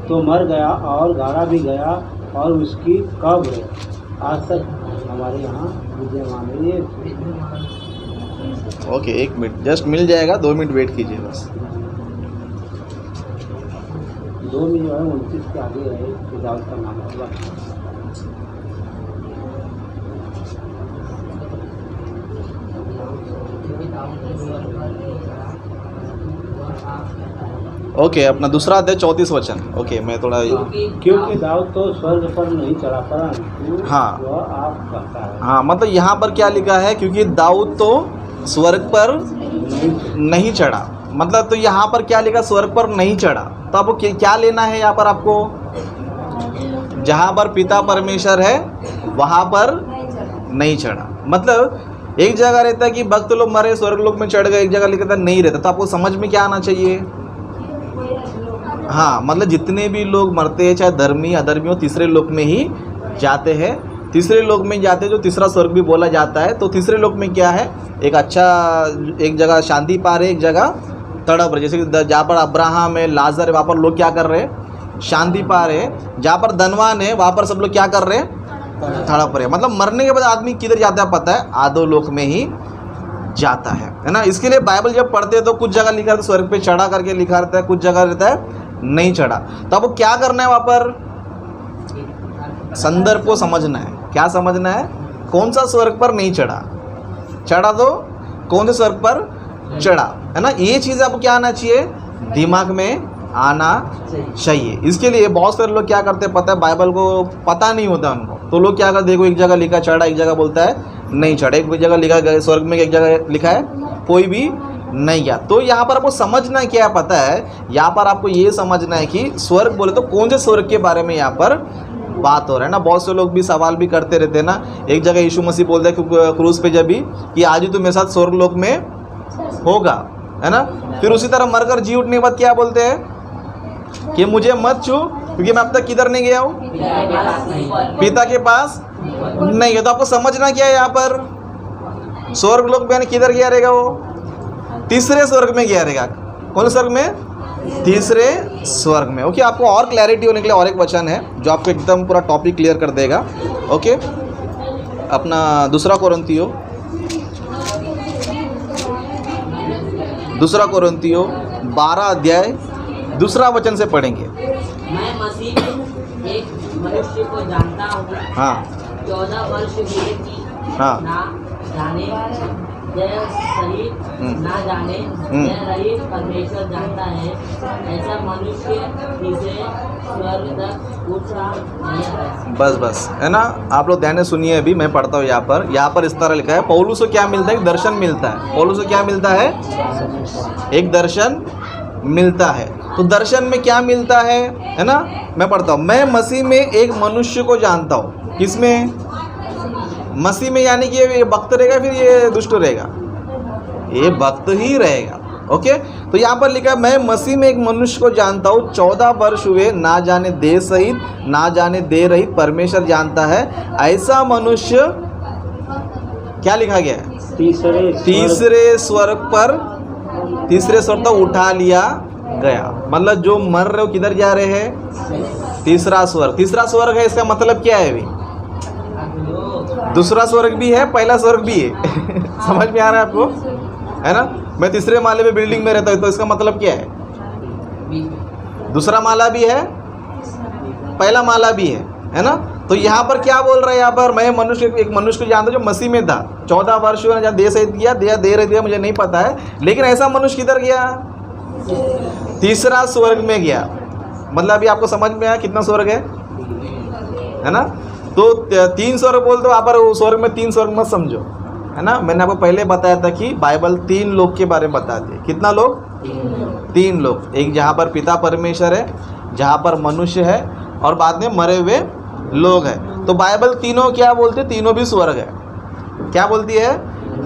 तो मर गया और गाड़ा भी गया, और उसकी कब्र आज तक हमारे यहाँ विद्यमान है। ओके, 1 मिनट, जस्ट मिल जाएगा, 2 मिनट वेट कीजिए बस। 2 में जो है 29 के आगे है कि दाऊद का नाम होगा। ओके, अपना 2 अध्याय 34 वचन। ओके, मैं थोड़ा, क्योंकि दाऊद तो स्वर्ग पर नहीं चढ़ा, परंतु हाँ, वह आप कहता है। हाँ, मतलब यहाँ पर क्या लिखा है? क्योंकि दाऊद तो स्वर्ग पर नहीं चढ़ा। मतलब तो यहाँ पर क्या लिखा? स्वर्ग पर नहीं चढ़ा। तो आपको क्या लेना है यहाँ पर? आपको जहाँ पर पिता परमेश्वर है वहाँ पर नहीं चढ़ा। मतलब एक जगह रहता है कि भक्त लोग मरे स्वर्ग लोक में चढ़ गए, एक जगह लिखा था नहीं रहता। तो आपको समझ में क्या आना चाहिए? हाँ, मतलब जितने भी लोग मरते हैं, चाहे धर्मी अधर्मी हो, तीसरे लोक में ही जाते हैं। तीसरे लोक में जाते हैं, जो तीसरा स्वर्ग भी बोला जाता है। तो तीसरे लोक में क्या है? एक अच्छा, एक जगह शांति पा रहे, एक जगह तड़प रहे। जैसे कि जहाँ पर अब्राहम है, लाजर है, वहाँ पर लोग क्या कर रहे हैं? शांति पा रहे हैं। जहाँ पर धनवान है वहाँ पर सब लोग क्या कर रहे हैं? तड़प रहे। मतलब मरने के बाद आदमी किधर जाता है पता है? आधो लोक में ही जाता है ना। इसके लिए बाइबल जब पढ़ते हैं तो कुछ जगह लिखा रहता है स्वर्ग पे चढ़ा करके लिखा रहता है, कुछ जगह रहता है नहीं चढ़ा। तो अब क्या करना है वहाँ पर, संदर्भ को समझना है। क्या समझना है, कौन सा स्वर्ग पर नहीं चढ़ा, चढ़ा तो कौन से स्वर्ग पर चढ़ा, है ना। ये चीज़ आपको क्या आना चाहिए, दिमाग में आना चाहिए। इसके लिए बहुत सारे लोग क्या करते हैं पता है, बाइबल को पता नहीं होता उनको, तो लोग क्या करते, देखो एक जगह लिखा चढ़ा, एक जगह बोलता है नहीं चढ़ा, एक जगह लिखा गया स्वर्ग में, एक जगह लिखा है कोई भी नहीं गया। तो यहाँ पर आपको समझना क्या है पता है, यहाँ पर आपको ये समझना है कि स्वर्ग बोले तो कौन से स्वर्ग के बारे में यहाँ पर बात हो रहा है ना। बहुत से लोग भी सवाल भी करते रहते हैं ना। एक जगह यीशु मसीह बोलते हैं क्रूस पे जब भी कि आज ही तू मेरे साथ स्वर्ग लोक में होगा, है ना। फिर उसी तरह मरकर जी उठने के बाद क्या बोलते हैं कि मुझे मत छू क्योंकि मैं अब तक किधर नहीं गया हूँ, पिता के पास नहीं है। तो आपको समझना क्या है यहाँ पर, स्वर्ग लोक में किधर गया रहेगा, वो तीसरे स्वर्ग में गया रहेगा। कौन स्वर्ग में, तीसरे स्वर्ग में। ओके, आपको और क्लैरिटी होने के लिए और एक वचन है जो आपको एकदम पूरा टॉपिक क्लियर कर देगा। ओके, अपना दूसरा कोरिन्थियों 12 अध्याय दूसरा वचन से पढ़ेंगे। मैं मसीह में एक मनुष्य को जानता हूँ, हाँ 14 वर्ष हुए कि हाँ ना जाने जय शरीर ना जाने जय रहित परमेश्वर जानता है, ऐसा मनुष्य तीसरे स्वर्ग तक उठा नहीं है। बस है ना। आप लोग ध्यान से सुनिए, अभी मैं पढ़ता हूँ। यहाँ पर इस तरह लिखा है, पौलुस को क्या मिलता है, एक दर्शन मिलता है। पौलुस को क्या मिलता है, एक दर्शन मिलता है। तो दर्शन में क्या मिलता है ना, मैं पढ़ता हूँ। मैं मसीह में एक मनुष्य को जानता हूँ। किसमें, मसीह में, यानी कि ये भक्त रहेगा फिर ये दुष्ट रहेगा, ये भक्त ही रहेगा। ओके, तो यहाँ पर लिखा है मैं मसीह में एक मनुष्य को जानता हूँ, 14 वर्ष हुए, ना जाने देह सहित ना जाने देह रहित परमेश्वर जानता है, ऐसा मनुष्य क्या लिखा गया है, तीसरे स्वर्ग तक उठा लिया गया। मतलब जो मर रहे हो किधर जा रहे हैं, तीसरा स्वर्ग है। इसका मतलब क्या है, अभी दूसरा स्वर्ग भी है, पहला स्वर्ग भी है। समझ में आ रहा है आपको, है ना। मैं तीसरे माले में बिल्डिंग में रहता हूँ, तो इसका मतलब क्या है, दूसरा माला भी है, पहला माला भी है ना। तो यहाँ पर क्या बोल रहा है, यहाँ पर मैं एक मनुष्य को जानता हूँ जो मसीह में था, 14 वर्ष हुए, जहाँ देह सहित गया, दे रहे दिया मुझे नहीं पता है, लेकिन ऐसा मनुष्य किधर गया, तीसरा स्वर्ग में गया। मतलब अभी आपको समझ में आया कितना स्वर्ग है ना। तो 3 स्वर्ग बोल दो, वहाँ पर स्वर्ग में 3 स्वर्ग मत समझो, है ना। मैंने आपको पहले बताया था कि बाइबल 3 लोग के बारे में बताती है। कितना लोग, 3 लोग। एक जहाँ पर पिता परमेश्वर है, जहाँ पर मनुष्य है, और बाद में मरे हुए लोग हैं। तो बाइबल तीनों क्या बोलती है, तीनों भी स्वर्ग है। क्या बोलती है,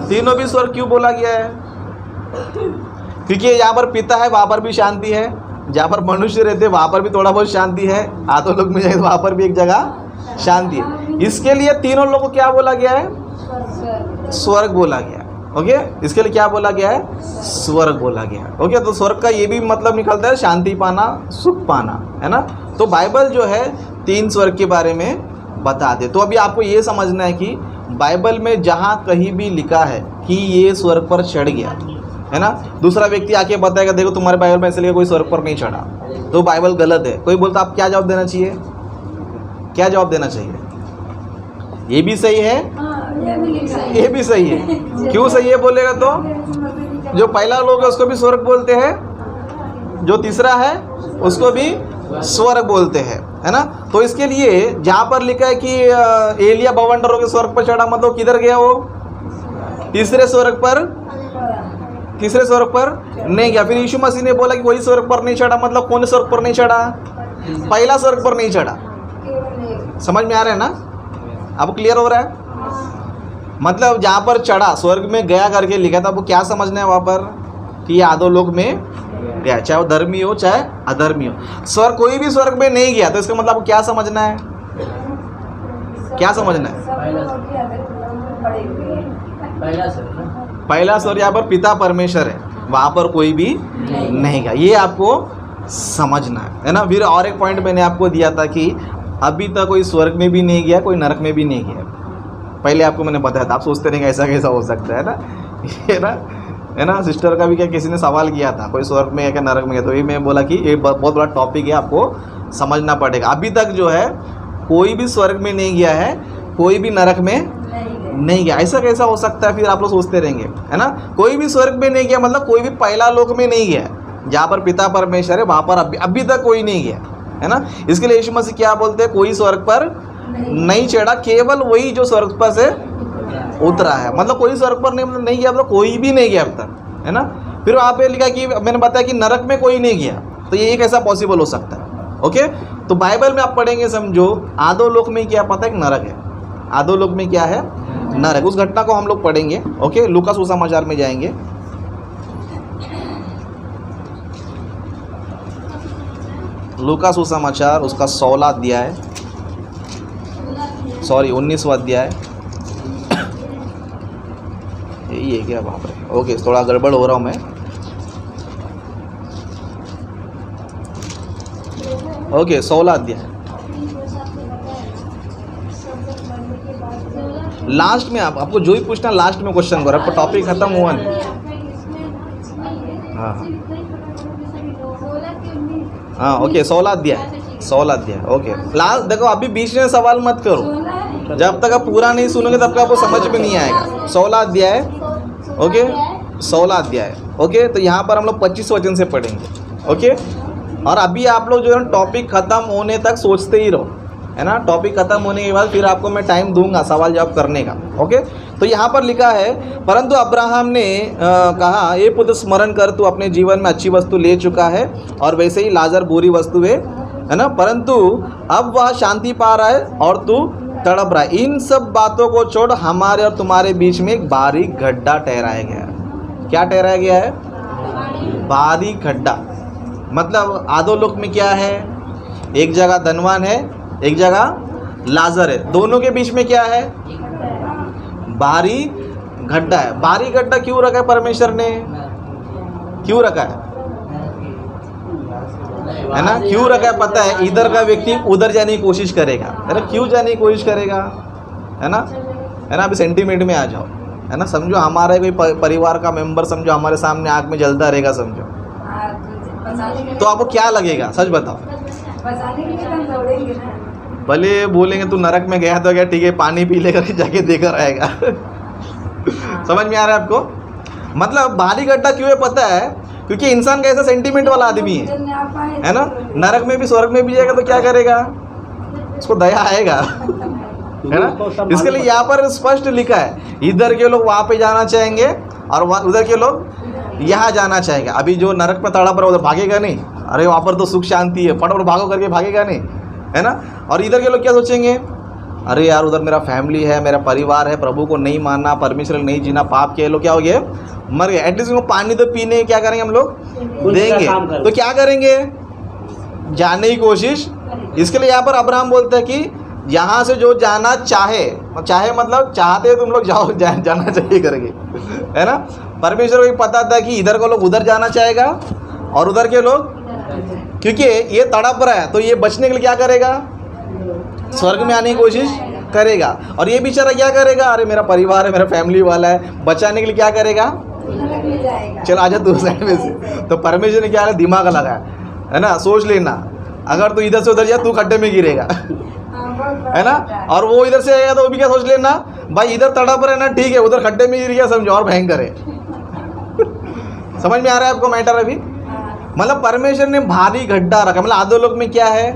तीनों भी स्वर्ग क्यों बोला गया है, क्योंकि यहाँ पर पिता है वहाँ पर भी शांति है, जहाँ पर मनुष्य रहते हैं वहाँ पर भी थोड़ा बहुत शांति है, आधो लोग में जाए वहाँ पर भी एक जगह शांति है। इसके लिए तीनों लोगों को क्या बोला गया है, स्वर्ग बोला गया। ओके, इसके लिए क्या बोला गया है, स्वर्ग बोला गया। ओके, तो स्वर्ग का ये भी मतलब निकलता है शांति पाना, सुख पाना, है ना। तो बाइबल जो है 3 स्वर्ग के बारे में बता दे। तो अभी आपको ये समझना है कि बाइबल में जहाँ कहीं भी लिखा है कि ये स्वर्ग पर चढ़ गया, है ना, दूसरा व्यक्ति आके बताएगा देखो तुम्हारे बाइबल में ऐसे लिखा कोई स्वर्ग पर नहीं चढ़ा, तो बाइबल गलत है। कोई बोलता आप क्या जवाब देना चाहिए, क्या जवाब देना चाहिए, ये भी सही है, ये भी सही है। क्यों सही है बोलेगा तो जो पहला लोग है उसको भी स्वर्ग बोलते हैं, जो तीसरा है उसको भी स्वर्ग बोलते हैं, है ना। तो इसके लिए जहाँ पर लिखा है कि एलिया बवंडरों के स्वर्ग पर चढ़ा, मतलब किधर गया वो, तीसरे स्वर्ग पर नहीं गया। फिर यीशु मसीह ने बोला कि वही स्वर्ग पर नहीं चढ़ा, मतलब कौन स्वर्ग पर नहीं चढ़ा, पहला स्वर्ग पर नहीं चढ़ा। समझ में आ रहा है ना, अब क्लियर हो रहा है। मतलब जहाँ पर चढ़ा स्वर्ग में गया करके लिखा था, वो क्या समझना है वहाँ पर कि ये आधो लोक में गया, चाहे वो धर्मी हो चाहे अधर्मी हो। स्वर्ग कोई भी स्वर्ग में नहीं गया, तो इसका मतलब आपको क्या समझना है, क्या समझना है, पहला स्वर्ग यहाँ पर पिता परमेश्वर है, वहाँ पर कोई भी नहीं गया, ये आपको समझना है ना। फिर और एक पॉइंट मैंने आपको दिया था कि अभी तक कोई स्वर्ग में भी नहीं गया, कोई नरक में भी नहीं गया। पहले आपको मैंने बताया था, आप सोचते रहेंगे ऐसा कैसा हो सकता है ना, ये ना, है ना। सिस्टर का भी क्या किसी ने सवाल किया था, कोई स्वर्ग में है क्या नरक में है, तो ये मैं बोला कि ये बहुत बड़ा टॉपिक है, आपको समझना पड़ेगा। अभी तक जो है कोई भी स्वर्ग में नहीं गया है, कोई भी नरक में नहीं गया। ऐसा कैसा हो सकता है, फिर आप लोग सोचते रहेंगे, है ना। कोई भी स्वर्ग में नहीं गया मतलब कोई भी पहला लोक में नहीं गया, जहाँ पर पिता परमेश्वर है वहाँ पर अभी तक कोई नहीं गया, है ना। इसके लिए यीशु मसीह क्या बोलते हैं, कोई स्वर्ग पर नहीं चढ़ा, केवल वही जो स्वर्ग पर से उतरा है। मतलब कोई स्वर्ग पर नहीं गया, मतलब कोई भी नहीं गया अब तक, है ना। फिर वहाँ पे लिखा कि मैंने बताया कि नरक में कोई नहीं गया, तो ये कैसा पॉसिबल हो सकता है। ओके, तो बाइबल में आप पढ़ेंगे, समझो आधो लोक में क्या पता है, एक नरक है। आधो लोक में क्या है, नरक। उस घटना को हम लोग पढ़ेंगे। ओके, लूका सुसमाचार में जाएंगे। लूका सुसमाचार उसका 16वां अध्याय, सॉरी 19वां अध्याय, यही है क्या, बाप रे। ओके, थोड़ा गड़बड़ हो रहा हूँ मैं। ओके, 16वां अध्याय लास्ट में। आपको जो ही पूछना लास्ट में क्वेश्चन करो, आपको टॉपिक खत्म हुआ नहीं। हाँ ओके, 16वां अध्याय। ओके, लास्ट देखो, अभी बीच में सवाल मत करो, जब तक आप पूरा नहीं सुनोगे तब तक आपको समझ में नहीं आएगा। 16वां अध्याय, ओके 16वां अध्याय। ओके, तो यहाँ पर हम लोग 25 वचन से पढ़ेंगे। ओके, और अभी आप लोग जो है टॉपिक ख़त्म होने तक सोचते ही रहो, है ना। टॉपिक ख़त्म होने के बाद फिर आपको मैं टाइम दूंगा सवाल जवाब करने का। ओके, तो यहाँ पर लिखा है, परंतु अब्राहम ने कहा, ये पुत्र स्मरण कर, तू अपने जीवन में अच्छी वस्तु ले चुका है और वैसे ही लाजर बुरी वस्तु है ना, परंतु अब वह शांति पा रहा है और तू तड़प रहा है। इन सब बातों को छोड़, हमारे और तुम्हारे बीच में एक बारीक गड्ढा ठहराया गया है। क्या ठहराया गया है, बारीक गड्ढा। मतलब आधो लोक में क्या है, एक जगह धनवान है, एक जगह लाजर है, दोनों के बीच में क्या है, बारी गड्ढा है। बारी गड्ढा क्यों रखा है परमेश्वर ने, क्यों रखा है ना, क्यों रखा है पता है, इधर का व्यक्ति उधर जाने की कोशिश करेगा, है ना। क्यों जाने की कोशिश करेगा, है ना, है ना। अभी सेंटीमेंट में आ जाओ, है ना। समझो हमारा कोई परिवार का मेंबर समझो हमारे सामने आग में जलता रहेगा, समझो, तो आपको क्या लगेगा, सच बताओ। भले बोलेंगे तू नरक में गया तो क्या, ठीक है पानी पी लेकर जाके देकर आएगा। समझ में आ रहा है आपको। मतलब बाहरी गड्ढा क्यों है पता है, क्योंकि इंसान कैसा सेंटीमेंट वाला आदमी है ना। नरक में भी स्वर्ग में भी जाएगा तो क्या करेगा, उसको दया आएगा, है ना। इसके लिए यहाँ पर स्पष्ट लिखा है, इधर के लोग वहाँ पे जाना चाहेंगे और उधर के लोग यहाँ जाना चाहेंगे। अभी जो नरक में तड़प रहा उधर भागेगा नहीं, अरे वहाँ पर तो सुख शांति है, फटाफट भागो करके भागेगा नहीं, है ना। और इधर के लोग क्या सोचेंगे, अरे यार उधर मेरा फैमिली है, मेरा परिवार है, प्रभु को नहीं मानना, परमेश्वर नहीं जीना, पाप के लोग क्या हो गए, मर गए। एटलीस्ट उनको पानी तो पीने क्या करेंगे हम लोग, देंगे, तो क्या करेंगे, जाने की कोशिश। इसके लिए यहाँ पर अब्राहम बोलते हैं कि यहाँ से जो जाना चाहे मतलब चाहते तुम लोग जाओ, जाना चाहिए करेंगे, है ना। परमेश्वर को पता था कि इधर का लोग उधर जाना चाहेगा और उधर के लोग, क्योंकि ये तड़प रहा है तो ये बचने के लिए क्या करेगा, स्वर्ग में आने की कोशिश करेगा। और ये बेचारा क्या करेगा, अरे मेरा परिवार है, मेरा फैमिली वाला है, बचाने के लिए क्या करेगा, चल आजा तू साइड में से। तो परमेश्वर ने क्या है, दिमाग लगाया, है ना। सोच लेना, अगर तू इधर से उधर जाए तू खड्डे में गिरेगा, है ना। और वो इधर से आएगा तो वो भी क्या सोच लेना, भाई इधर तड़प रहे ना, ठीक है, उधर खड्डे में गिर गया, समझो और भयंकर है। समझ में आ रहा है आपको मैटर अभी। मतलब परमेश्वर ने भारी गड्ढा रखा, मतलब आधो लोक में क्या है,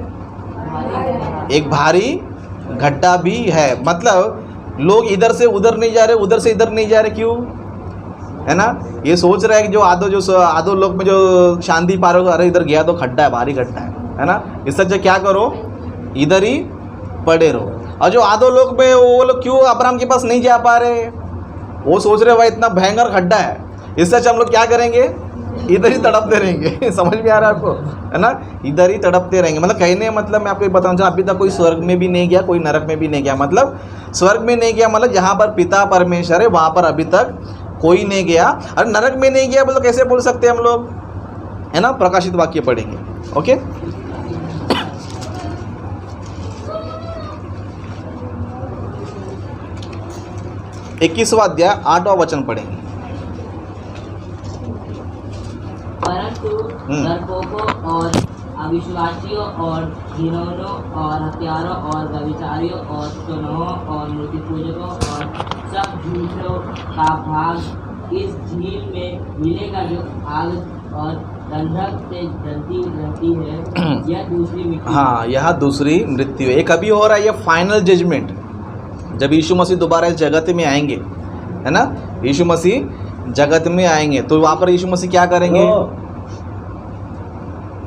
एक भारी गड्ढा भी है। मतलब लोग इधर से उधर नहीं जा रहे, उधर से इधर नहीं जा रहे, क्यों, है ना। ये सोच रहा है कि जो आधो लोक में जो शांति पा रहे हो, अरे इधर गया तो खड्डा है, भारी गड्ढा है ना। इससे अच्छा क्या करो, इधर ही पड़े रहो। और जो आधो लोक में वो लोग क्यों अब्राहम के पास नहीं जा पा रहे, वो सोच रहे भाई इतना भयंकर खड्डा है, इससे अच्छा हम लोग क्या करेंगे, इधर ही तड़पते रहेंगे। समझ में आ रहा है आपको, है ना, इधर ही तड़पते रहेंगे। मतलब कहने मतलब मैं आपको बताऊँ चाहूँ, अभी तक कोई स्वर्ग में भी नहीं गया, कोई नरक में भी नहीं गया। मतलब स्वर्ग में नहीं गया मतलब जहाँ पर पिता परमेश्वर है वहाँ पर अभी तक कोई नहीं गया। और नरक में नहीं गया मतलब कैसे बोल सकते हम लोग, है ना। प्रकाशित वाक्य पढ़ेंगे। ओके, इक्कीसवां अध्याय 8वां वचन पढ़ेंगे। डरपोकों और अविश्वासियों और घिनौनों और हत्यारों और व्यभिचारियों और चुनावों और मूर्ति पूजकों और सब झूठों का भाग इस झील में मिलेगा जो आग और गंधक से जलती रहती है। यह दूसरी मृत्यु। हाँ, यह दूसरी मृत्यु है। एक अभी हो रहा है ये फाइनल जजमेंट, जब यीशु मसीह दोबारा इस जगत में आएंगे, है ना, यीशु मसीह जगत में आएंगे तो वहाँ पर यीशु मसीह क्या करेंगे?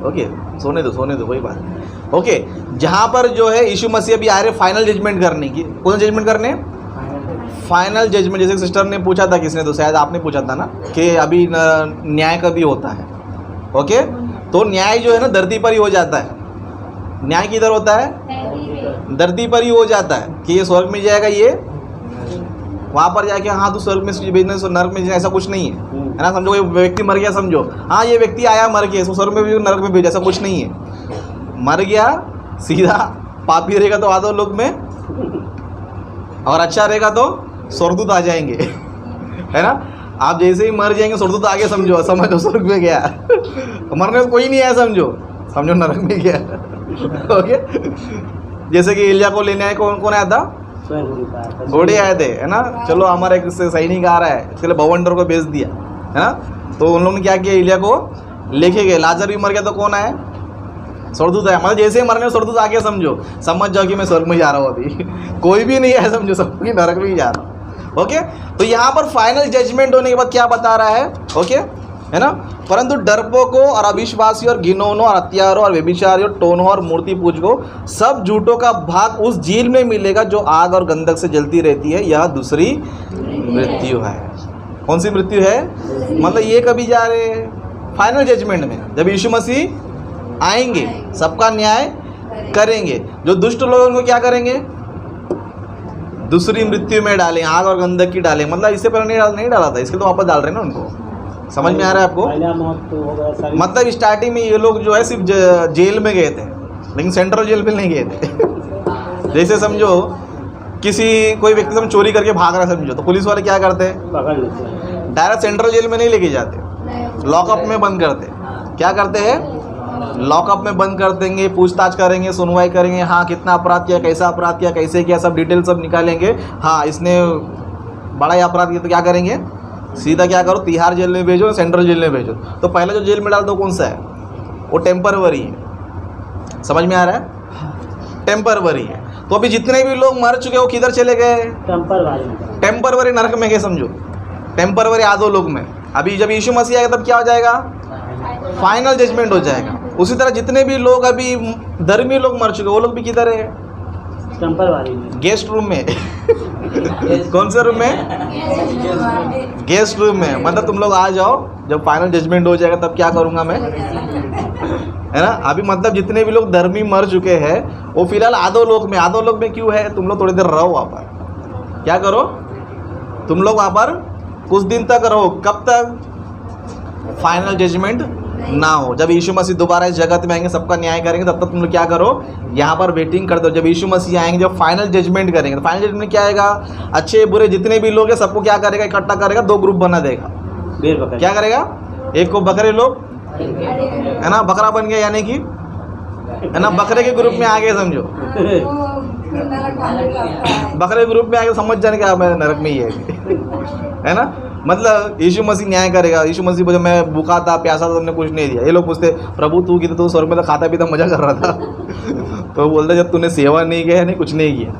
ओके, सोने दो कोई बात। ओके, जहाँ पर जो है यीशु मसीह अभी आ रहे फाइनल जजमेंट करने की। कौन सा जजमेंट करने? Final judgement. जैसे सिस्टर ने पूछा था, किसने तो शायद आपने पूछा था ना, कि अभी न्याय कभी होता है। ओके, तो न्याय जो है ना धरती पर ही हो जाता है। न्याय किधर होता है? धरती पर ही हो जाता है कि ये स्वर्ग में जाएगा, ये वहाँ पर जाके हाँ तो स्वर्ग में बिजनेस और नरक में, ऐसा कुछ नहीं है ना। समझो कोई व्यक्ति मर गया, समझो हाँ ये व्यक्ति आया मर गया, इसको स्वर्ग में भी नरक में भेजा, ऐसा कुछ नहीं है। मर गया सीधा पापी रहेगा तो आधो लोक में, और अच्छा रहेगा तो स्वर्गदूत आ जाएंगे, है ना। आप जैसे ही मर जाएंगे स्वर्गदूत आगे, समझो स्वर्ग में गया, मरने में कोई नहीं आया, समझो नरक में गया। ओके, जैसे कि इलिया को लेने आए, कौन आया था? घोड़े आए थे, है ना। चलो हमारा एक सैनिक आ रहा है, इसके लिए बवंडर को भेज दिया, है ना। तो उन लोगों ने क्या किया, इलिया को लेके गए। लाजर भी मर गया तो कौन आए? स्वर्गदूत आया। मतलब जैसे ही मरने स्वर्गदूत आ गया, समझ जाओ कि मैं स्वर्ग में जा रहा हूँ अभी। कोई भी नहीं है, समझो सब कोई नरक में ही जा रहा हूँ। ओके, तो यहाँ पर फाइनल जजमेंट होने के बाद क्या बता रहा है? ओके, है ना। परंतु डरपोकों और अविश्वासियों और घिनौनों और हत्यारों और व्यभिचारियों, टोनों और मूर्ति पूजकों, सब झूठों का भाग उस झील में मिलेगा जो आग और गंधक से जलती रहती है। यह दूसरी मृत्यु है। कौन सी मृत्यु है? मतलब ये कभी जा रहे हैं फाइनल जजमेंट में, जब यीशु मसीह आएंगे, सबका न्याय करेंगे। जो दुष्ट लोग उनको क्या करेंगे? दूसरी मृत्यु में डालें, आग और गंधक की डालें। मतलब इससे पहले नहीं डाला था, इसके तो वापस डाल रहे हैं ना उनको। समझ में आ रहा है आपको? मतलब स्टार्टिंग में ये लोग जो है सिर्फ जेल में गए थे, लेकिन सेंट्रल जेल में नहीं गए थे। जैसे समझो कोई व्यक्ति समझो चोरी करके भाग रहा है, समझो, तो पुलिस वाले क्या करते हैं? पकड़ लेते हैं। डायरेक्ट सेंट्रल जेल में नहीं लेके जाते, लॉकअप में बंद करते। क्या करते हैं? लॉकअप में बंद कर देंगे, पूछताछ करेंगे, सुनवाई करेंगे। हाँ, कितना अपराध किया, कैसा अपराध किया, कैसे किया, सब डिटेल सब निकालेंगे। हाँ, इसने बड़ा ही अपराध किया तो क्या करेंगे? सीधा क्या करो, तिहाड़ जेल में भेजो, सेंट्रल जेल में भेजो। तो पहले जो जेल में डाल दो कौन सा है? वो टेम्परवरी है। समझ में आ रहा है? टेम्परवरी है। तो अभी जितने भी लोग मर चुके वो किधर चले गए? टेम्परवरी नरक में गए, समझो। टेम्परवरी आधो लोग में। अभी जब यीशु मसीह आएगा तब क्या हो जाएगा? फाइनल जजमेंट हो जाएगा। उसी तरह जितने भी लोग अभी धर्मी लोग मर चुके वो लोग भी किधर है? टेम्परवरी में, गेस्ट रूम में। कौन से रूम में? गेस्ट रूम में। मतलब तुम लोग आ जाओ, जब फाइनल जजमेंट हो जाएगा तब क्या करूँगा मैं, है ना। अभी मतलब जितने भी लोग धर्मी मर चुके हैं वो फिलहाल आधो लोक में। आधो लोक में क्यों है? तुम लोग थोड़ी देर रहो वहाँ पर। क्या करो? तुम लोग वहाँ पर कुछ दिन तक रहो। कब तक? फाइनल जजमेंट ना हो। जब यीशु मसीह दोबारा इस जगत में आएंगे, सबका न्याय करेंगे, तब तक तुम लोग क्या करो? यहाँ पर वेटिंग कर दो। जब यीशु मसीह आएंगे, जब फाइनल जजमेंट करेंगे, तो फाइनल जजमेंट क्या आएगा? अच्छे बुरे जितने भी लोग हैं सबको क्या करेगा? इकट्ठा करेगा, दो ग्रुप बना देगा। क्या करेगा? एक को बकरे लोग, है ना, बकरा बन गया, यानी कि, है ना, बकरे के ग्रुप में आ गए, समझो। बकरे के ग्रुप में आके समझ जाने का मैं नरक में ही है ना। मतलब यीशु मसीह न्याय करेगा। यीशु मसीह बोले मैं भूखा था, प्यासा था, तुमने कुछ नहीं दिया। ये लोग पूछते प्रभु तू की तो स्वर्ग में तो खाता पीता मजा कर रहा था। तो बोलते जब तूने सेवा नहीं किया, नहीं कुछ नहीं किया,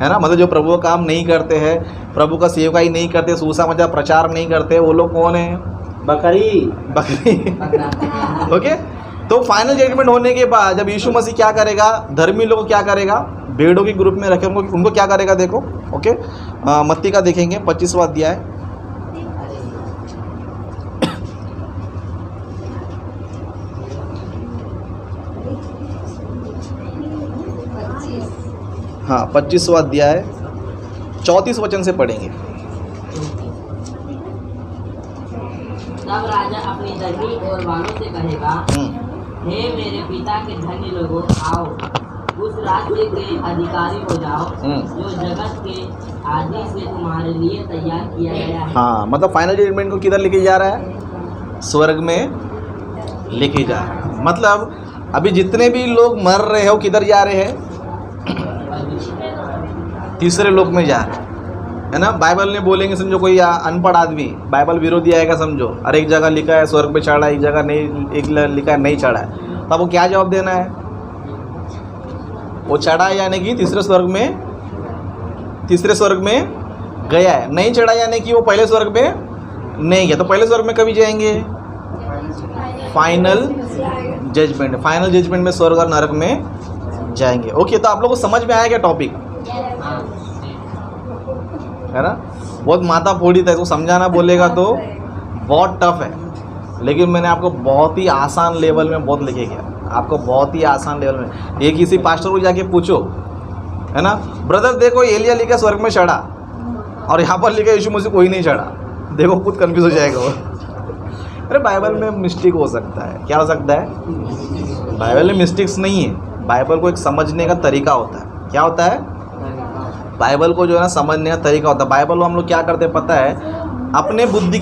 है ना। मतलब जो प्रभु का काम नहीं करते हैं, प्रभु का सेवकाई नहीं करते, सुसमाचार प्रचार नहीं करते, वो लोग कौन है? बकरी। ओके, तो फाइनल जजमेंट होने के बाद जब यीशु मसीह क्या करेगा? धर्मी लोगों को क्या करेगा? भेड़ों के ग्रुप में रखे उनको क्या करेगा? देखो, ओके, मत्ती का देखेंगे 25वां अध्याय। हाँ, 25वां अध्याय 34 वचन से पढ़ेंगे। तब राजा अपनी धर्मी और वालों से कहेगा, हे मेरे पिता के धन्य लोगों, आओ उस राज्य के अधिकारी हो जाओ जो जगत के आदि से तुम्हारे लिए तैयार किया गया है। हाँ, मतलब फाइनल जजमेंट को किधर लेके जा रहा है? स्वर्ग में लेके जा रहा है। मतलब अभी जितने भी लोग मर रहे हो किधर जा रहे हैं? तीसरे लोक में जा रहे हैं, है ना। बाइबल ने बोलेंगे, समझो कोई अनपढ़ आदमी बाइबल विरोधी आएगा, समझो, और एक जगह लिखा है स्वर्ग पे चढ़ा है, एक जगह नहीं, एक लिखा है नहीं चढ़ा है, तो आपको क्या जवाब देना है? वो चढ़ा है यानी कि तीसरे स्वर्ग में गया है, नहीं चढ़ा यानी कि वो पहले स्वर्ग में नहीं गया। तो पहले स्वर्ग में कभी जाएंगे? फाइनल जजमेंट में स्वर्ग और नरक में जाएंगे। ओके, तो आप लोगों को समझ में आया क्या टॉपिक, है ना। बहुत माथा फोड़ी था, इसको समझाना बोलेगा तो बहुत टफ है, लेकिन मैंने आपको बहुत ही आसान लेवल में बहुत लेके गया, आपको बहुत ही आसान लेवल में। ये किसी पास्टर को जाके पूछो, है ना, ब्रदर देखो एलिया लिखा स्वर्ग में चढ़ा और यहाँ पर लिखा यीशु मसीह कोई नहीं चढ़ा, देखो खुद कंफ्यूज हो जाएगा वो। अरे बाइबल में मिस्टेक हो सकता है, क्या हो सकता है? बाइबल में मिस्टेक्स नहीं है, बाइबल को एक समझने का तरीका होता है। क्या होता है? बाइबल को जो है ना समझने का तरीका होता है। बाइबल को हम लोग क्या करते हैं पता है? अपने बुद्धि